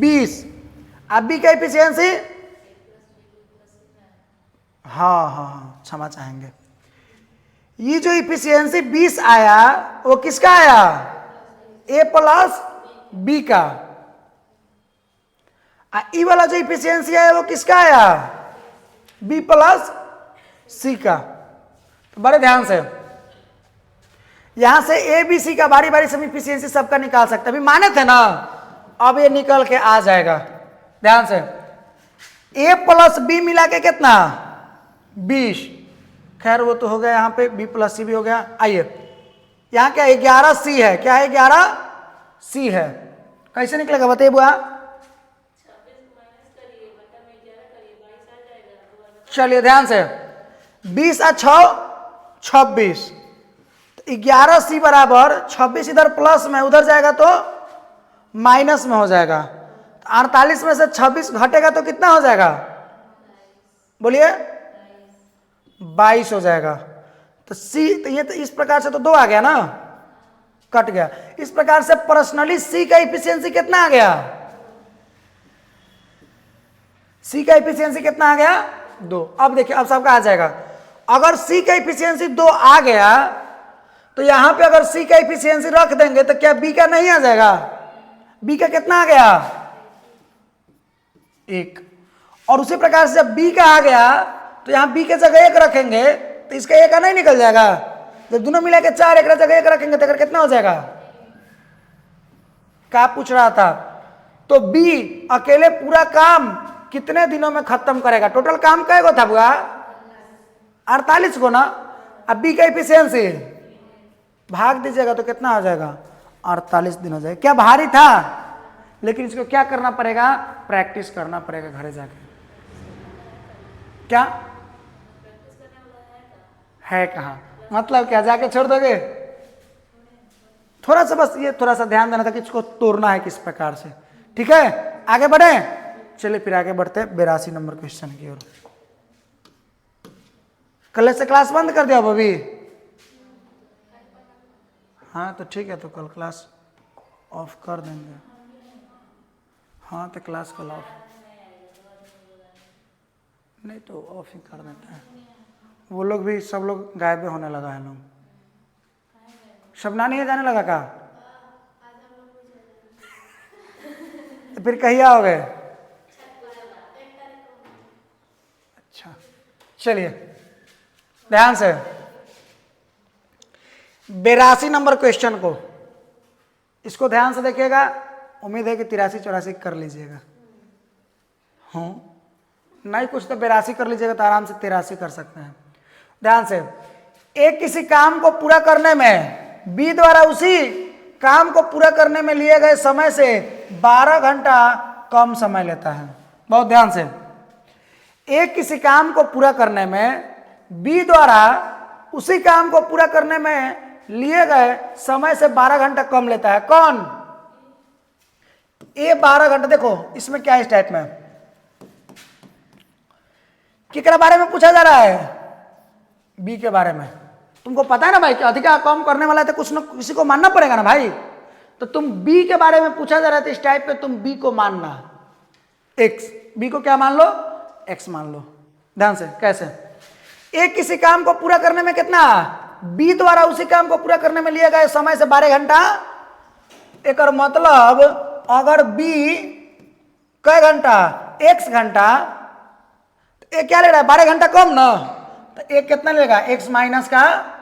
Speaker 1: 20, अब बी का इफिशियंसी, हाँ हाँ हाँ क्षमा चाहेंगे, ये जो इफिशियंसी 20 आया वो किसका आया, ए प्लस बी का, ई वाला जो इफिशियंसी आया वो किसका आया, बी प्लस सी का। तो बड़े ध्यान से यहां से ए बी सी का बारी बारी से इफिशियंसी सबका निकाल सकते, अभी माने थे ना, अब ये निकल के आ जाएगा। ध्यान से, ए प्लस बी मिला के कितना, 20, खैर वो तो हो गया, यहाँ पे बी प्लस सी भी हो गया। आइए यहाँ क्या 11 सी है, क्या है 11 सी है, कैसे निकलेगा बताइए बुआ, चलिए ध्यान से, 20 और 6 26, तो 11 सी बराबर 26 इधर प्लस में, उधर जाएगा तो माइनस में हो जाएगा, तो 48 में से 26 घटेगा तो कितना हो जाएगा, बोलिए 22 हो जाएगा। तो सी, तो ये तो इस प्रकार से तो 2 आ गया ना, कट गया। इस प्रकार से पर्सनली सी का इफिशियंसी कितना आ गया, सी का इफिशियंसी कितना आ गया, 2। अब देखिए अब सबका आ जाएगा, अगर सी का इफिशियंसी 2 आ गया तो यहां पे अगर सी का इफिशियंसी रख देंगे तो क्या बी का नहीं आ जाएगा, बी का कितना आ गया, 1। और उसी प्रकार से जब बी का आ गया तो यहां बी के जगह 1 रखेंगे तो इसका 1 का नहीं निकल जाएगा, जब दोनों मिला के 4 एक जगह 1 रखेंगे तो कितना हो जाएगा, क्या पूछ रहा था। तो बी अकेले पूरा काम कितने दिनों में खत्म करेगा, टोटल काम कै गो था बुआ, 48 को ना, अब बी का इफिशियंसी भाग दीजिएगा तो कितना हो जाएगा, 48 दिन हो जाएगा। क्या भारी था, लेकिन इसको क्या करना पड़ेगा, प्रैक्टिस करना पड़ेगा घरे जाके। क्या है कहाँ, मतलब क्या जाके छोड़ दोगे, थोड़ा सा बस ये थोड़ा सा ध्यान देना था कि इसको तोड़ना है किस प्रकार से। ठीक है आगे बढ़े, चलिए फिर आगे बढ़ते हैं 82 नंबर क्वेश्चन की ओर। कल से क्लास बंद कर दिया अभी, हाँ तो ठीक है, तो कल क्लास ऑफ कर देंगे। हाँ तो क्लास कल ऑफ नहीं तो ऑफ ही कर देते हैं, वो लोग भी सब लोग गायब होने लगा है, लोग शबना नहीं है जाने लगा का, तो फिर कहीं आओगे, अच्छा चलिए ध्यान से 82 नंबर क्वेश्चन को, इसको ध्यान से देखिएगा, उम्मीद है कि 83 84 कर लीजिएगा। हाँ नहीं कुछ तो 82 कर लीजिएगा तो आराम से 83 कर सकते हैं। ध्यान से, एक किसी काम को पूरा करने में बी द्वारा उसी काम को पूरा करने में लिए गए समय से 12 घंटा कम समय लेता है। बहुत ध्यान से, एक किसी काम को पूरा करने में बी द्वारा उसी काम को पूरा करने में लिए गए समय से 12 घंटा कम लेता है। कौन? ए 12 घंटा। देखो इसमें क्या है इस टाइप में, किसके बारे में पूछा जा रहा है? बी के बारे में। तुमको पता है ना भाई कि अधिका कम करने वाला है तो कुछ न किसी को मानना पड़ेगा ना भाई। तो तुम बी के बारे में पूछा जा रहा है, इस टाइप पे तुम बी को मानना एक्स, बी को क्या मान लो? एक्स मान लो। ध्यान से कैसे? एक किसी काम को पूरा करने में कितना, बी द्वारा उसी काम को पूरा करने में लिया गया समय से 12 घंटा। एक मतलब अगर बी कै घंटा, एक्स घंटा, तो एक क्या ले रहा है? 12 घंटा कम ना, तो एक कितना लेगा? एक्स माइनस का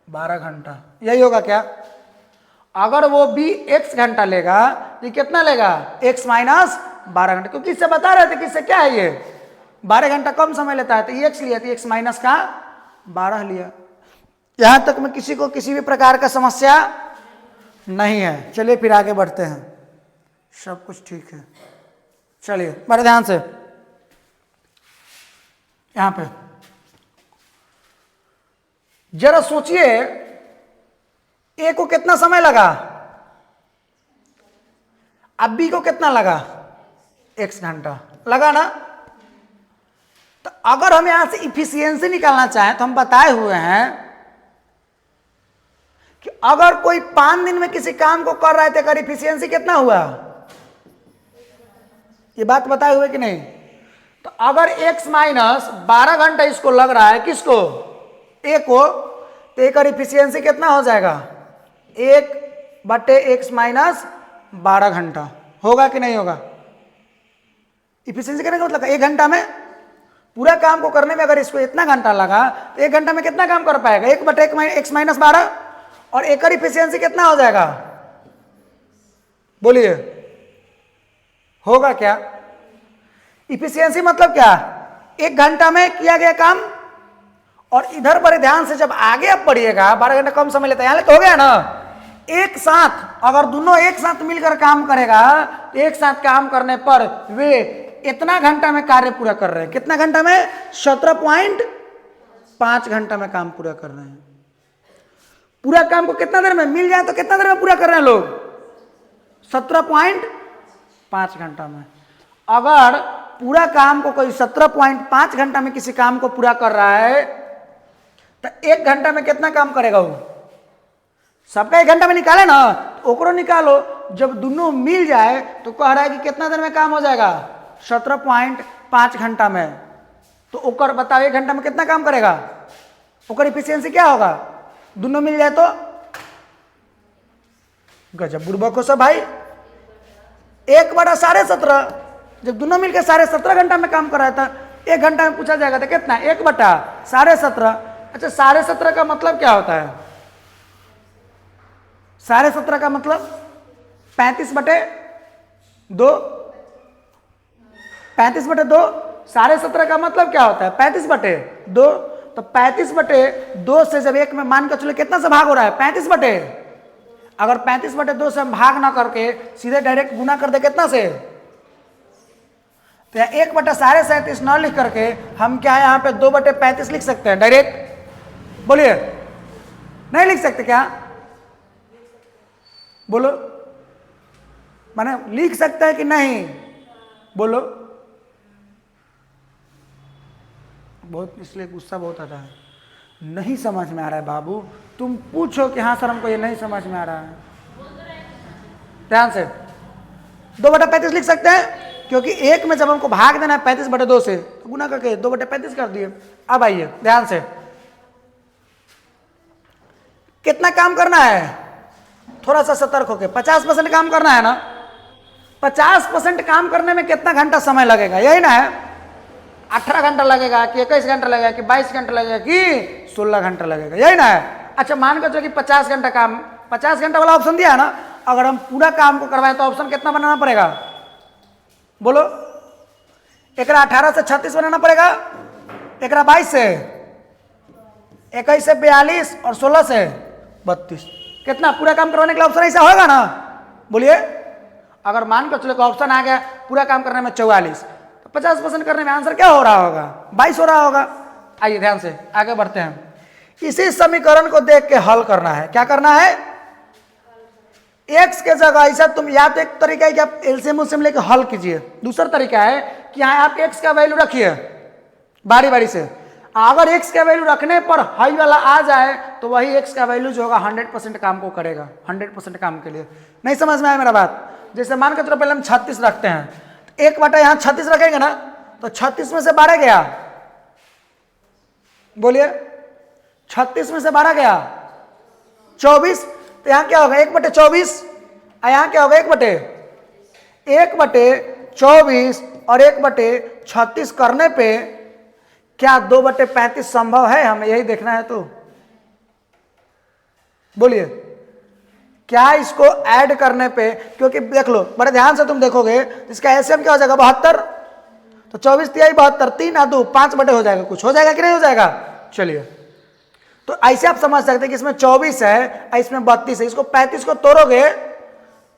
Speaker 1: 12 घंटा। यही होगा क्या? अगर वो बी एक्स घंटा लेगा तो कितना लेगा? एक्स माइनस 12 घंटा। क्योंकि इससे बता रहे थे कि इससे क्या है, ये 12 घंटा कम समय लेता है, तो एक्स लिया तो एक्स माइनस का 12 लिया। यहां तक में किसी को किसी भी प्रकार का समस्या नहीं है। चलिए फिर आगे बढ़ते हैं, सब कुछ ठीक है। चलिए बड़े ध्यान से यहां पे जरा सोचिए, ए को कितना समय लगा, अब बी को कितना लगा? एक्स घंटा लगा ना। तो अगर हम यहां से इफिशियंसी निकालना चाहें तो हम बताए हुए हैं कि अगर कोई 5 दिन में किसी काम को कर रहा है तो अगर इफिशियंसी कितना हुआ, ये बात बताए हुए कि नहीं? तो अगर x माइनस 12 घंटा इसको लग रहा है, किसको? ए को, तो एक इफिशियंसी कितना हो जाएगा? 1/x माइनस 12 घंटा। होगा कि नहीं होगा? इफिशियंसी करने का मतलब 1 घंटा में पूरा काम को करने में अगर इसको इतना घंटा लगा तो 1 घंटा में कितना काम कर पाएगा? 1/x minus 12। और एक इफिशियंसी कितना हो जाएगा? बोलिए, होगा क्या? इफिशियंसी मतलब क्या? 1 घंटा में किया गया काम। और इधर बड़े ध्यान से जब आगे अब पढ़िएगा, 12 घंटा कम समय लेता है, यहां तो हो गया ना। एक साथ अगर दोनों एक साथ मिलकर काम करेगा, एक साथ काम करने पर वे इतना घंटा में कार्य पूरा कर रहे हैं। कितना घंटा में? 17.5 घंटा में काम पूरा कर रहे हैं। पूरा काम को कितना देर में मिल जाए तो कितना देर में पूरा कर रहे हैं लोग? 17.5 घंटा में। अगर पूरा काम को कोई 17.5 घंटा में किसी काम को पूरा कर रहा है तो 1 घंटा में कितना काम करेगा वो? सबका 1 घंटा में निकाले ना, तो ओकरो निकालो। जब दोनों मिल जाए तो कह रहा है कि कितना देर में काम हो जाएगा? 17.5 घंटा में। तो ओकर बताओ 1 घंटा में कितना काम करेगा? ओकर इफिशियंसी क्या होगा? दोनों मिल जाए तो गजब बुर्बक हो सब भाई। 1/17, जब दोनों मिलकर 17.5 घंटा में काम कर रहा था, 1 घंटा में पूछा जाएगा तो कितना? 1/17। अच्छा 17.5 का मतलब क्या होता है? 17.5 का मतलब 35/2। 35/2। 17.5 का मतलब क्या होता है? 35/2। तो 35/2 से जब 1 में मान कर चलो कितना से भाग हो रहा है? 35/। अगर 35/2 से हम भाग ना करके सीधे डायरेक्ट गुना कर दे कितना से? तो 1/37.5 न लिख करके हम क्या है यहाँ पे 2/35 लिख सकते हैं डायरेक्ट? बोलिए, नहीं लिख सकते क्या? बोलो, माने लिख सकते हैं कि नहीं? बोलो। बहुत इसलिए गुस्सा बहुत आता है, नहीं समझ में आ रहा है बाबू। तुम पूछो कि हाँ सर हमको ये नहीं समझ में आ रहा है। ध्यान से 2/35 लिख सकते हैं, क्योंकि 1 में जब हमको भाग देना है 35/2 से, तो गुना करके 2/35 कर दिए। अब आइए ध्यान से, कितना काम करना है? थोड़ा सा सतर्क होके 50% काम करना है ना। 50% काम करने में कितना घंटा समय लगेगा? यही ना है, 18 घंटा लगेगा कि 21 घंटा लगेगा कि 22 घंटा लगेगा कि 16 घंटा लगेगा? यही ना है। अच्छा मान कर चलो कि 50 घंटा काम, 50 घंटा वाला ऑप्शन दिया है ना। अगर हम पूरा काम को करवाएं तो ऑप्शन कितना बनाना पड़ेगा? बोलो। एकरा 18 से 36 बनाना पड़ेगा, एकरा 22 से, 21 से 42 और 16 से 32। कितना पूरा काम करवाने के लिए ऑप्शन ऐसा होगा ना? बोलिए। अगर मान कर चलो कि ऑप्शन आ गया पूरा काम करने में 44, तो 50% करने में आंसर क्या हो रहा होगा? 22 हो रहा होगा। आइए ध्यान से आगे बढ़ते हैं। इसी समीकरण को देख के हल करना है। क्या करना है? x के जगह ऐसा तुम, या तो एक तरीका है कि आप एलसीएम उलसीएम लेके हल कीजिए, दूसरा तरीका है कि यहाँ आप x का वैल्यू रखिए बारी बारी से। अगर x का वैल्यू रखने पर हाई वाला आ जाए तो वही x का वैल्यू जो होगा 100% काम को करेगा, 100% काम के लिए। नहीं समझ में आया मेरा बात? जैसे मान के चलो पहले हम 36 रखते हैं, तो एक बटा यहाँ 36 रखेंगे ना, तो 36 में से 12 गया, बोलिए 36 में से 12 गया 24, तो यहाँ क्या होगा 1/24, यहाँ क्या होगा 1/24 और 1/36 करने पे क्या 2/35 संभव है? हमें यही देखना है। तो बोलिए क्या इसको ऐड करने पे, क्योंकि देख लो बड़े ध्यान से तुम देखोगे, इसका एलसीएम क्या हो जाएगा 72, तो 24 तिहाई 72, 3 और 2 5 बटे हो जाएगा, कुछ हो जाएगा कि नहीं हो जाएगा? चलिए, तो ऐसे आप समझ सकते हैं कि इसमें 24 है, इसमें 32 है, इसको 35 को तोड़ोगे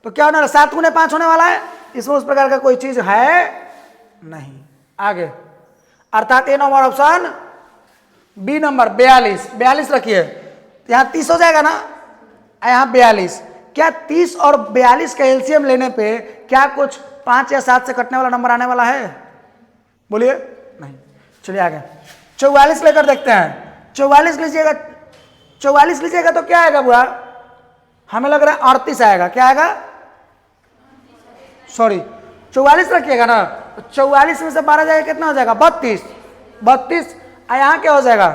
Speaker 1: तो क्या होने वाला? 7 गुने 5 होने वाला है। इसमें उस प्रकार का कोई चीज है नहीं। आगे, अर्थात ए नंबर ऑप्शन, बी नंबर 42 रखिए, यहाँ 30 हो जाएगा ना, यहाँ 42। क्या 30 और 42 का एलसीएम लेने पे क्या कुछ 5 या 7 से कटने वाला नंबर आने वाला है? बोलिए नहीं। चलिए आगे, 44 लेकर देखते हैं। 44 लीजिएगा, 44 लीजिएगा तो क्या आएगा बुआ? हमें लग रहा है 38 आएगा। क्या आएगा? सॉरी 44 रखिएगा ना, तो 44 में से 12 जाएगा, कितना हो जाएगा? 32। यहाँ क्या हो जाएगा?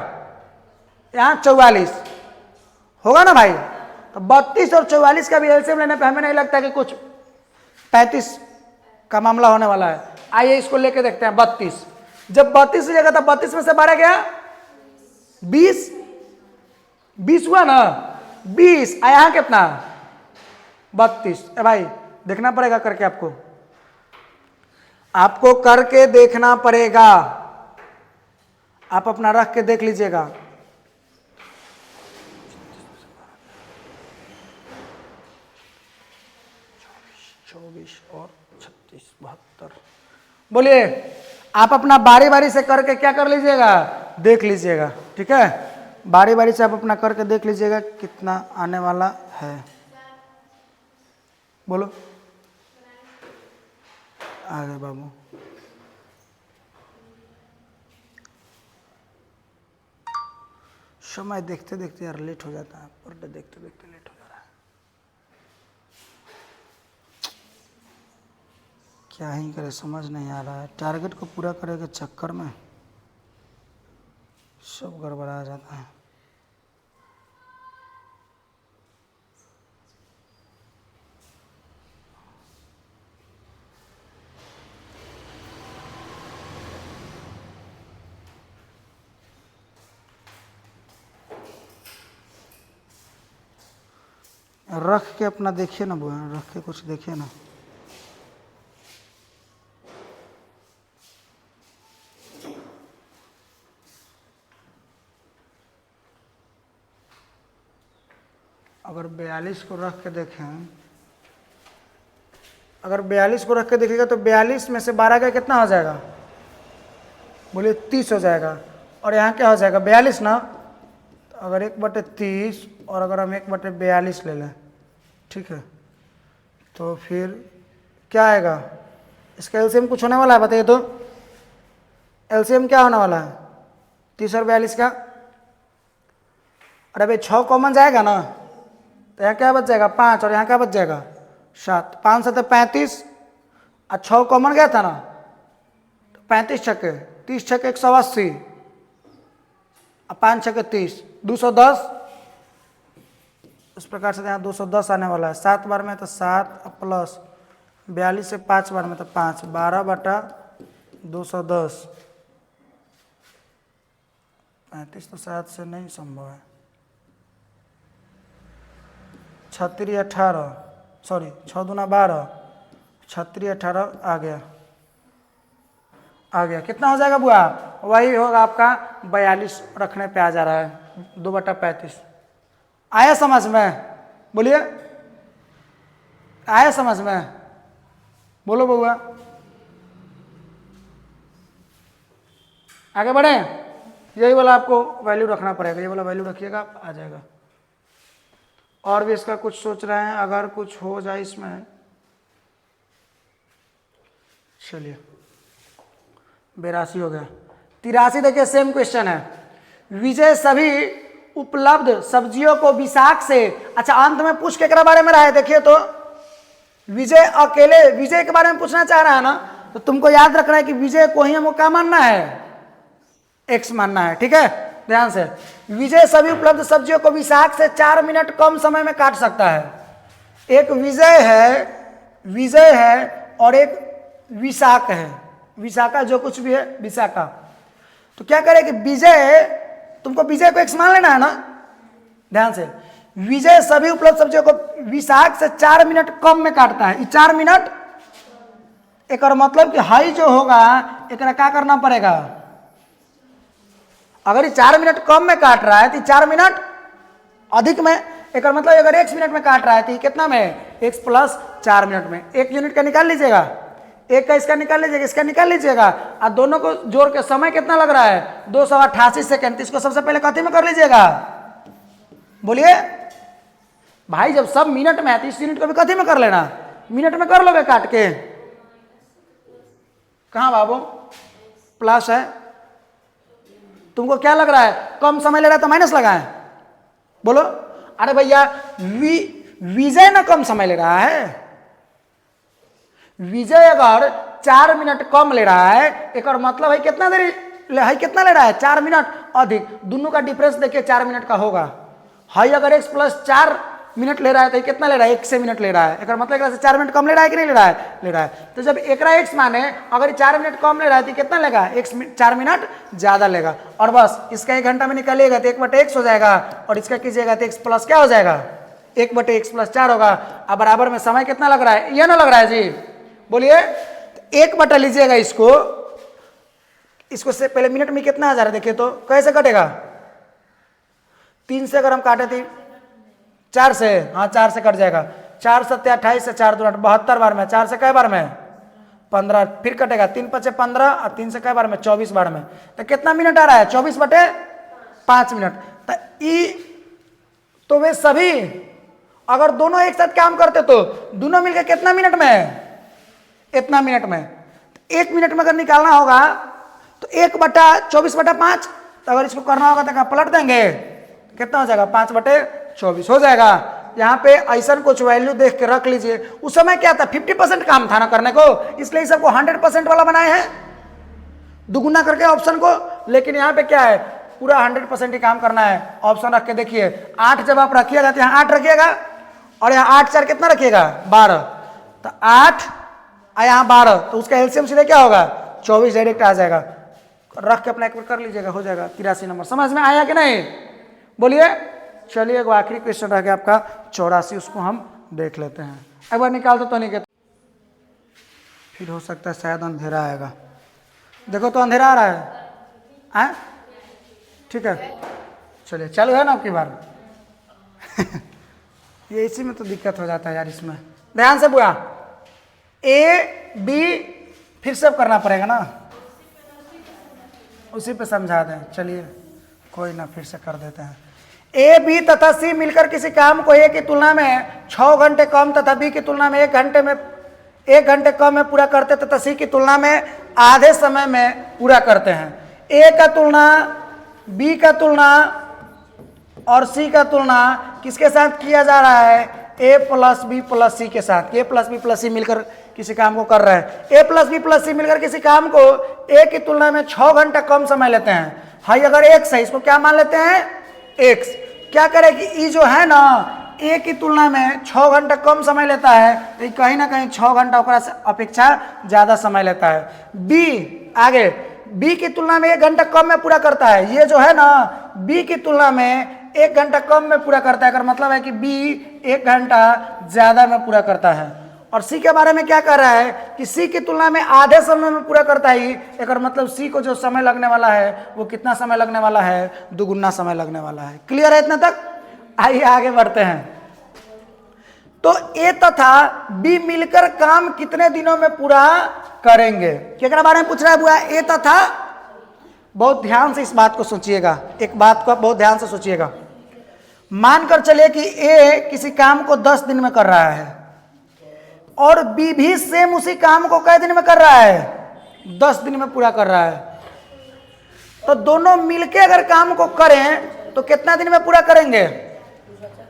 Speaker 1: यहाँ 44 होगा ना भाई। तो 32 और 44 का भी एलसीएम लेने पे हमें नहीं लगता कि कुछ 35 का मामला होने वाला है। आइए इसको लेके देखते हैं। 32, जब 32 लीजिएगा तो 32 में से 12 गया 20 हुआ ना, 20, यहाँ कितना? 32। भाई देखना पड़ेगा करके, आपको करके देखना पड़ेगा, आप अपना रख के देख लीजिएगा। 24 और 36 72। बोलिए, आप अपना बारी बारी से करके क्या कर लीजिएगा? देख लीजिएगा, ठीक है? बारी बारी से आप अपना करके देख लीजिएगा कितना आने वाला है। बोलो आगे बाबू। समय देखते देखते यार लेट हो जाता है, पर डे देखते देखते लेट हो जा रहा है। क्या ही करे, समझ नहीं आ रहा है। टारगेट को पूरा करने के चक्कर में सब गड़बड़ा जाता है। रख के अपना देखिए ना बुआ, रख के कुछ देखिए ना। अगर 42 को रख के देखें, अगर 42 को रख के देखिएगा तो 42 में से 12 का कितना हो जाएगा? बोलिए 30 हो जाएगा। और यहाँ क्या हो जाएगा? 42 ना। तो अगर 1/30 और अगर हम 1/42 ले लें, ठीक है, तो फिर क्या आएगा? इसका एलसीएम कुछ होने वाला है? बताइए तो एलसीएम क्या होने वाला है 30 और 42 का? अरे भाई 6 कॉमन जाएगा ना, तो यहाँ क्या बच जाएगा? 5, और यहाँ क्या बच जाएगा? 7। 5 7 35 और 6 कॉमन गया था ना, तो 35 छक्के 30 छक्के 180 और 5 छक्के 30 210। उस प्रकार से यहाँ 210 आने वाला है। 7 बार में तो 7 प्लस 42 से 5 बार में तो 5, 12/210। 35 तो 7 से नहीं संभव है। 36 18, सॉरी 6 दूना 12, 36 18 आ गया। कितना हो जाएगा बुआ? वही होगा आपका 42 रखने पे आ जा रहा है, 2/35। आया समझ में? बोलिए आया समझ में? बोलो बउआ, आगे बढ़े। यही वाला आपको वैल्यू रखना पड़ेगा, ये वाला वैल्यू रखिएगा आ जाएगा। और भी इसका कुछ सोच रहे हैं, अगर कुछ हो जाए इसमें। चलिए 82 हो गया। 83 देखिए सेम क्वेश्चन है। विजय सभी उपलब्ध सब्जियों को विशाख से, अच्छा अंत में पूछ के बारे में रहा है, देखिए तो विजय अकेले विजय के बारे में पूछना चाह रहा है ना, तो तुमको याद रखना है कि विजय को ही हमको क्या मानना है, एक्स मानना है, ठीक है। ध्यान से, विजय सभी उपलब्ध सब्जियों को विशाख से 4 मिनट कम समय में काट सकता है। एक विजय है और एक विशाख है, विशाखा जो कुछ भी है विशाखा। तो क्या करे कि विजय, तुमको विजय को एक्स मान लेना है ना। ध्यान से, विजय सभी उपलब्ध सब्जियों को विशाख से 4 मिनट कम में काटता है। 4 मिनट, एक और मतलब कि हाई जो होगा एक क्या करना पड़ेगा, अगर ये 4 मिनट कम में काट रहा है तो 4 मिनट अधिक में, एक और मतलब अगर 1 मिनट में काट रहा है तो कितना में, x प्लस 4 मिनट में। 1 यूनिट का निकाल लीजिएगा, एक का इसका निकाल लीजिएगा, इसका निकाल लीजिएगा, और दोनों को जोड़ के समय कितना लग रहा है 288 सेकेंड। इसको सबसे पहले कथी में कर लीजिएगा, बोलिए भाई, जब सब मिनट में है तो इस यूनिट को भी कथी में कर लेना, मिनट में कर लोगे काट के। कहाँ बाबू प्लस है, तुमको क्या लग रहा है कम समय ले रहा है तो माइनस लगा है, बोलो। अरे भैया विजय ना कम समय ले रहा है, विजय अगर 4 मिनट कम ले रहा है, एक और मतलब है कितना देरी है, कितना ले रहा है 4 मिनट अधिक। दोनों का डिफरेंस देखिए 4 मिनट का होगा। हाई अगर x प्लस 4 मिनट ले रहा है तो कितना ले रहा है, 1 से मिनट ले रहा है, एक मतलब एक से 4 मिनट कम ले रहा है कि नहीं ले रहा है, ले रहा है। तो जब एक x माने अगर 4 मिनट कम ले रहा है तो कितना लेगा, 4 मिनट ज्यादा लेगा। और बस इसका 1 घंटा में निकालिएगा तो 1/x हो जाएगा, और इसका कीजिएगा तो x प्लस क्या हो जाएगा, 1/x प्लस 4 होगा। अब बराबर में समय कितना लग रहा है, ये ना लग रहा है जी, बोलिए। 1 लीजिएगा इसको से पहले मिनट में कितना आ जा रहा है, देखिए तो कैसे कटेगा, 3 से अगर हम काटे थे 4 से, हाँ 4 से कट जाएगा, 4 7 28 से 4 2 8 72 बार में, 4 से कई बार में 15, फिर कटेगा 3 5 15 और 3 से कई बार में 24 बार में। तो कितना मिनट आ रहा है, 24/5 मिनट। तो वे सभी अगर दोनों एक साथ काम करते तो दोनों मिलकर कितना मिनट में, इतना मिनट में। 1 मिनट में अगर निकालना होगा तो 1/24/5, तो अगर इसको करना होगा तो पलट देंगे, कितना हो जाएगा 5/24 हो जाएगा। यहाँ पे ऐसा कुछ वैल्यू देख के रख लीजिए। उस समय क्या था 50% काम था ना करने को, इसलिए सबको 100% वाला बनाए हैं, दुगुना करके ऑप्शन को। लेकिन यहाँ पे क्या है, पूरा 100% ही काम करना है। ऑप्शन रख के देखिए, 8 जब आप रखिएगा तो यहाँ 8 रखिएगा, और यहाँ 8 4 कितना रखिएगा 12, तो 8 और यहाँ 12, तो उसका एलसीएम सीधे क्या होगा 24 डायरेक्ट आ जाएगा। रख के अपना एक बार कर लीजिएगा, हो जाएगा। 83 नंबर समझ में आया कि नहीं, बोलिए। चलिए एक आखिरी क्वेश्चन रह गया आपका 84, उसको हम देख लेते हैं। एक बार निकाल दो तो नहीं कहते, फिर हो सकता है शायद अंधेरा आएगा। देखो तो अंधेरा आ रहा है, ठीक है। चलिए चालू है ना आपकी बार ये इसी में तो दिक्कत हो जाता है यार, इसमें ध्यान से बुआ, ए बी फिर से करना पड़ेगा ना, उसी पे समझा दें। चलिए कोई ना, फिर से कर देते हैं। ए बी तथा सी मिलकर किसी काम को ए की तुलना में 6 घंटे कम तथा बी की तुलना में 1 घंटे कम में पूरा करते तथा सी की तुलना में आधे समय में पूरा करते हैं। ए का तुलना, बी का तुलना और सी का तुलना किसके साथ किया जा रहा है, ए प्लस बी प्लस सी के साथ। ए प्लस बी प्लस सी मिलकर किसी काम को कर रहे हैं। ए प्लस बी प्लस सी मिलकर किसी काम को ए की तुलना में 6 घंटा कम समय लेते हैं। हाई अगर x है, इसको क्या मान लेते हैं x। क्या करे कि ई जो है ना ए की तुलना में 6 घंटा कम समय लेता है, तो कहीं ना कहीं 6 घंटा ओकरा से अपेक्षा ज्यादा समय लेता है। बी आगे, बी की तुलना में 1 घंटा कम में पूरा करता है। ये जो है ना बी की तुलना में 1 घंटा कम में पूरा करता है, अगर मतलब है कि बी 1 घंटा ज्यादा में पूरा करता है। और सी के बारे में क्या कर रहा है कि सी की तुलना में आधे समय में पूरा करता है। एक मतलब सी को जो समय लगने वाला है वो कितना समय लगने वाला है, दुगुना समय लगने वाला है। क्लियर है इतना तक, आइए आगे बढ़ते हैं। तो ए तथा बी मिलकर काम कितने दिनों में पूरा करेंगे, क्या बारे में पूछ रहा है बुआ, ए तथा बहुत ध्यान से इस बात को सोचिएगा, एक बात को बहुत ध्यान से सोचिएगा। मानकर चलिए कि ए किसी काम को 10 दिन में कर रहा है और बी भी सेम उसी काम को कई दिन में कर रहा है, 10 दिन में पूरा कर रहा है। तो दोनों मिलके अगर काम को करें तो कितना दिन में पूरा करेंगे?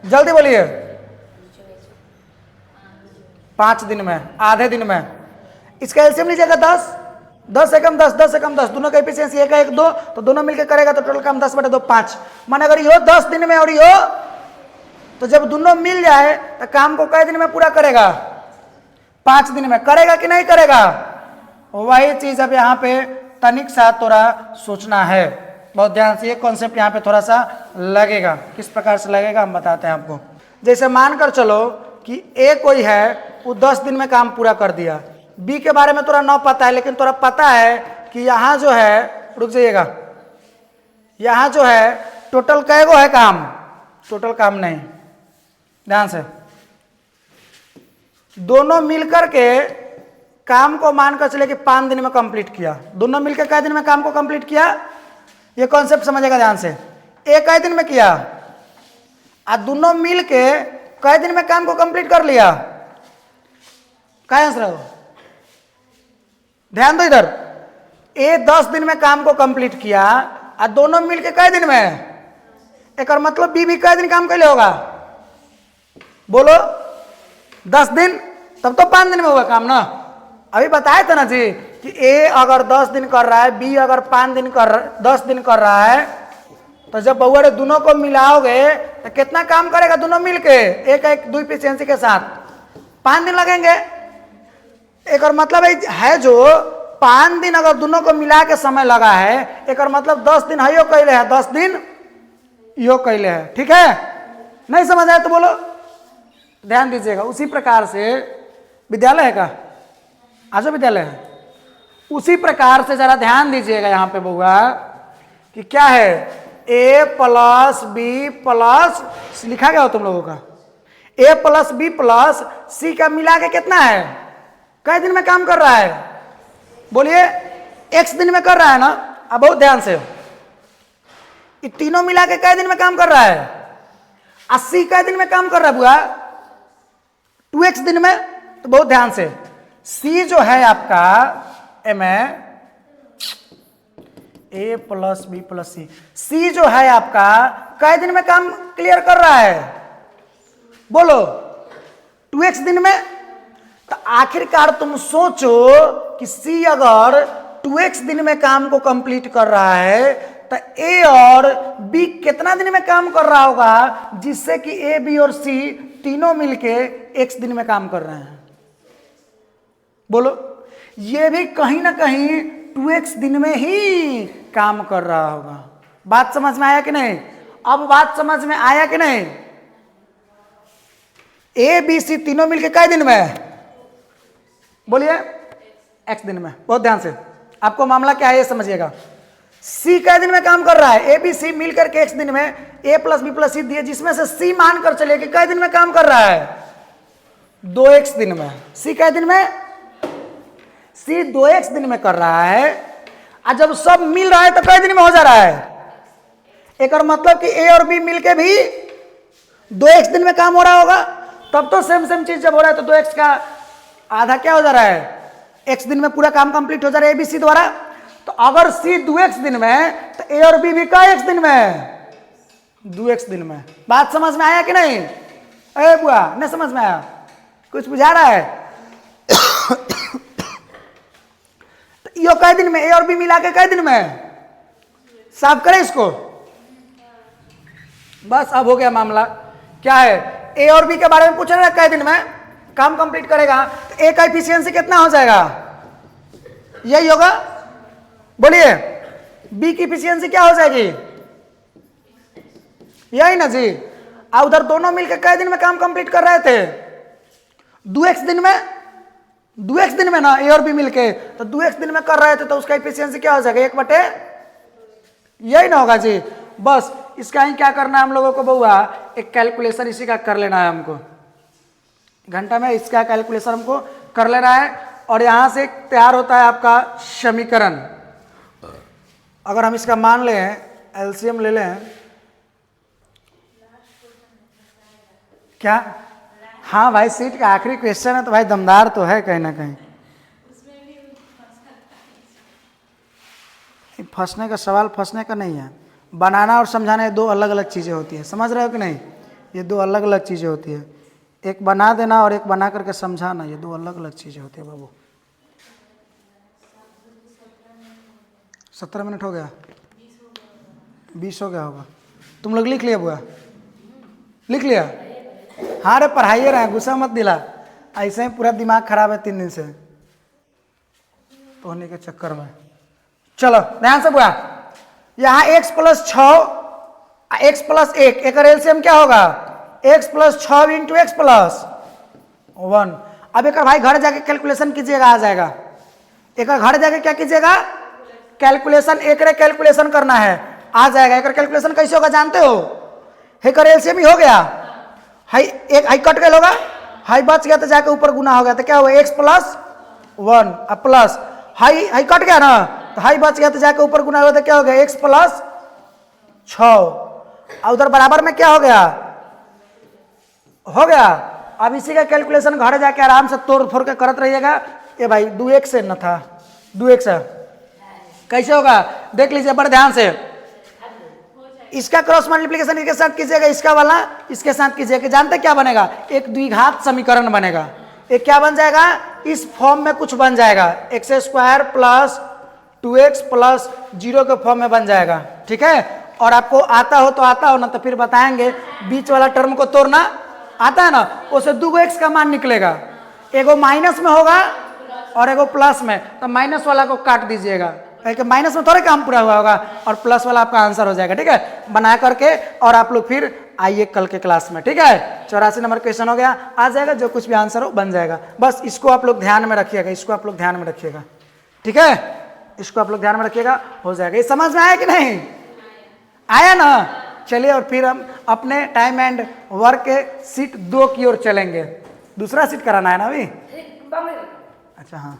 Speaker 1: जल्दी बोलिए। 5 दिन में, आधे दिन में। इसका एलसीएम लीजिएगा 10, 10 एकम 10, 10 एकम 10, दोनों का एफिशिएंसी 1 1 2, तो दोनों मिलकर करेगा तो टोटल काम 10/2 5। माने अगर यो 10 दिन में और यो, तो जब दोनों मिल जाए तो काम को कई दिन में पूरा करेगा? 5 दिन में। करेगा कि नहीं करेगा? वही चीज अब यहाँ पे तनिक सा थोड़ा सोचना है, बहुत ध्यान से। ये कॉन्सेप्ट यहाँ पे थोड़ा सा लगेगा, किस प्रकार से लगेगा हम बताते हैं आपको। जैसे मानकर चलो कि ए कोई है, वो 10 दिन में काम पूरा कर दिया। बी के बारे में थोड़ा न पता है, लेकिन थोड़ा पता है कि यहाँ जो है, रुक जाइएगा, यहाँ जो है टोटल कैगो है काम? टोटल काम नहीं, ध्यान से। दोनों मिलकर के काम को मानकर चले कि 5 दिन में कंप्लीट किया। दोनों मिलकर कई दिन में काम को कंप्लीट किया? ये कॉन्सेप्ट समझेगा ध्यान से। एक कई दिन में किया और दोनों मिलके कई दिन में काम को कंप्लीट कर लिया? क्या आंसर है? ध्यान दो इधर। ए 10 दिन में काम को कंप्लीट किया और दोनों मिलके कई दिन में? एक और मतलब बी भी कई दिन काम कर लिया होगा? बोलो 10 दिन, तब तो 5 दिन में हुआ काम ना। अभी बताए थे ना जी कि ए अगर 10 दिन कर रहा है, बी अगर 10 दिन कर रहा है, तो जब बहुआ दोनों को मिलाओगे तो कितना काम करेगा दोनों मिलके? एक एक 2 एफिशिएंसी के साथ 5 दिन लगेंगे। एक और मतलब है जो 5 दिन अगर दोनों को मिला के समय लगा है, एक और मतलब 10 दिन है यो कैले है, 10 दिन यो कैले है। ठीक है? नहीं समझ आया तो बोलो, ध्यान दीजिएगा। उसी प्रकार से विद्यालय है का, आज विद्यालय है, उसी प्रकार से जरा ध्यान दीजिएगा यहाँ पे बउआ कि क्या है, ए प्लस बी प्लस लिखा गया हो तुम लोगों का, ए प्लस बी प्लस सी का मिला के कितना है? कई दिन में काम कर रहा है? बोलिए। एक्स दिन में कर रहा है ना। अब बहुत ध्यान से, ये तीनों मिला के कई दिन में काम कर रहा है? 80 कई दिन में काम कर रहा है बुआ? 2x दिन में। तो बहुत ध्यान से, सी जो है आपका M A plus B plus C, C जो है आपका कई दिन में काम क्लियर कर रहा है? बोलो 2x दिन में। तो आखिरकार तुम सोचो कि सी अगर 2x दिन में काम को कंप्लीट कर रहा है तो ए और बी कितना दिन में काम कर रहा होगा, जिससे कि ए बी और सी तीनों मिलके x दिन में काम कर रहे हैं? बोलो। ये भी कहीं ना कहीं 2x दिन में ही काम कर रहा होगा। बात समझ में आया कि नहीं? अब बात समझ में आया कि नहीं? ए बी सी तीनों मिलके कई दिन में? बोलिए x दिन में। बहुत ध्यान से, आपको मामला क्या है ये समझिएगा। सी कई दिन में काम कर रहा है? ए बी सी मिलकर के x दिन में ए प्लस बी प्लस सी दिए, जिसमें से सी मान कर चलिए कि कई दिन में काम कर रहा है? 2x दिन में। सी कई दिन में? सी 2x दिन में कर रहा है, और जब सब मिल रहा है तो कई दिन में हो जा रहा है? एक और मतलब कि ए और बी मिलके भी 2x दिन में काम हो रहा होगा। तब तो सेम सेम चीज जब हो रहा है तो 2x का आधा क्या हो जा रहा है? x दिन में पूरा काम कंप्लीट हो जा रहा है ए बी सी द्वारा। तो अगर सी 2x दिन में तो ए और बी भी का x दिन में? 2x दिन में। बात समझ में आया कि नहीं? अरे बुआ नहीं समझ में आया? कुछ बुझा रहा है? तो यो कई दिन में? ए और बी मिला के कई दिन में? साफ करें इसको। बस अब हो गया मामला। क्या है, ए और बी के बारे में पूछ रहे हैं कई दिन में काम कंप्लीट करेगा, तो ए का एफिशिएंसी कितना हो जाएगा? यही होगा। बोलिए बी की एफिशिएंसी क्या हो जाएगी? यही ना जी। और उधर दोनों मिलकर कई दिन में काम कंप्लीट कर रहे थे? 2x दिन में। 2x दिन में ना ए और बी मिलके, तो 2x दिन में कर रहे थे तो उसका एफिशिएंसी क्या हो जाएगा? 1/, यही ना होगा जी। बस इसका ही क्या करना है हम लोगों को बउआ, एक कैलकुलेशन इसी का कर लेना है हमको। घंटा में इसका कैलकुलेशन हमको कर लेना है, और यहां से तैयार होता है आपका समीकरण। अगर हम इसका मान लें, एलसीएम ले लें, क्या? हाँ भाई, सीट का आखिरी क्वेश्चन है तो भाई दमदार तो है कहीं ना कहीं। फंसने का सवाल फंसने का नहीं है, बनाना और समझाना ये दो अलग अलग चीज़ें होती है, समझ रहे हो कि नहीं? ये दो अलग अलग चीज़ें होती है, एक बना देना और एक बना करके समझाना, ये दो अलग अलग चीज़ें होती है बाबू। 17 मिनट हो गया, 20 हो गया होगा। तुम लोग लिख लिया बुआ? लिख लिया? हाँ रे, पढ़ाइए रहे, गुस्सा मत दिला, ऐसे ही पूरा दिमाग खराब है 3 दिन से पढ़ने के चक्कर में। चलो ध्यान से बुआ, यहाँ x + 6 x + 1, एक एलसीएम क्या होगा? x + 6 into x + 1। अब एक भाई घर जाके कैलकुलेशन कीजिएगा, आ जाएगा। एक घर जाके क्या कीजिएगा? कैलकुलेशन, एक कैलकुलेशन करना है, आ जाएगा। एक कैलकुलेशन कैसे होगा जानते हो? एक एलसीएम ही हो गया, हाई एक हाई कट गया होगा, हाई बच गया तो जाके ऊपर गुना हो गया तो क्या हुआ? x + 1 अब प्लस हाई हाई कट गया ना, तो हाई बच गया तो जाके ऊपर गुना हुआ तो क्या हो गया? x + 6। और उधर बराबर में क्या हो गया? हो गया। अब इसी का कैलकुलेशन घर जाके आराम से तोड़ फोड़ के करत रहिएगा। ये भाई 2x न था, 2x कैसे होगा देख लीजिए बड़े ध्यान से। इसका क्रॉस मल्टीप्लिकेशन इसके साथ कीजिएगा, इसका वाला इसके साथ कीजिएगा, जानते क्या बनेगा? एक द्विघात समीकरण बनेगा। एक क्या बन जाएगा? इस फॉर्म में कुछ बन जाएगा, x² + 2x + 0 के फॉर्म में बन जाएगा, ठीक है। और आपको आता हो तो आता हो ना तो फिर बताएंगे, बीच वाला टर्म को तोड़ना आता है ना, उससे 2x का मान निकलेगा, एगो माइनस में होगा और एगो प्लस में, तो माइनस वाला को काट दीजिएगा, माइनस में थोड़ा काम पूरा हुआ होगा और प्लस वाला आपका आंसर हो जाएगा, ठीक है। बना करके और आप लोग फिर आइए कल के क्लास में, ठीक है। 84 नंबर क्वेश्चन हो गया, आ जाएगा, जो कुछ भी आंसर हो बन जाएगा। बस इसको आप लोग ध्यान में रखिएगा, इसको आप लोग ध्यान में रखिएगा, ठीक है। इसको आप लोग ध्यान में रखिएगा, हो जाएगा। ये समझ में आया कि नहीं? आया ना? चलिए और फिर हम अपने टाइम एंड वर्क के सीट 2 की ओर चलेंगे। दूसरा सीट कराना है ना अभी? अच्छा हाँ,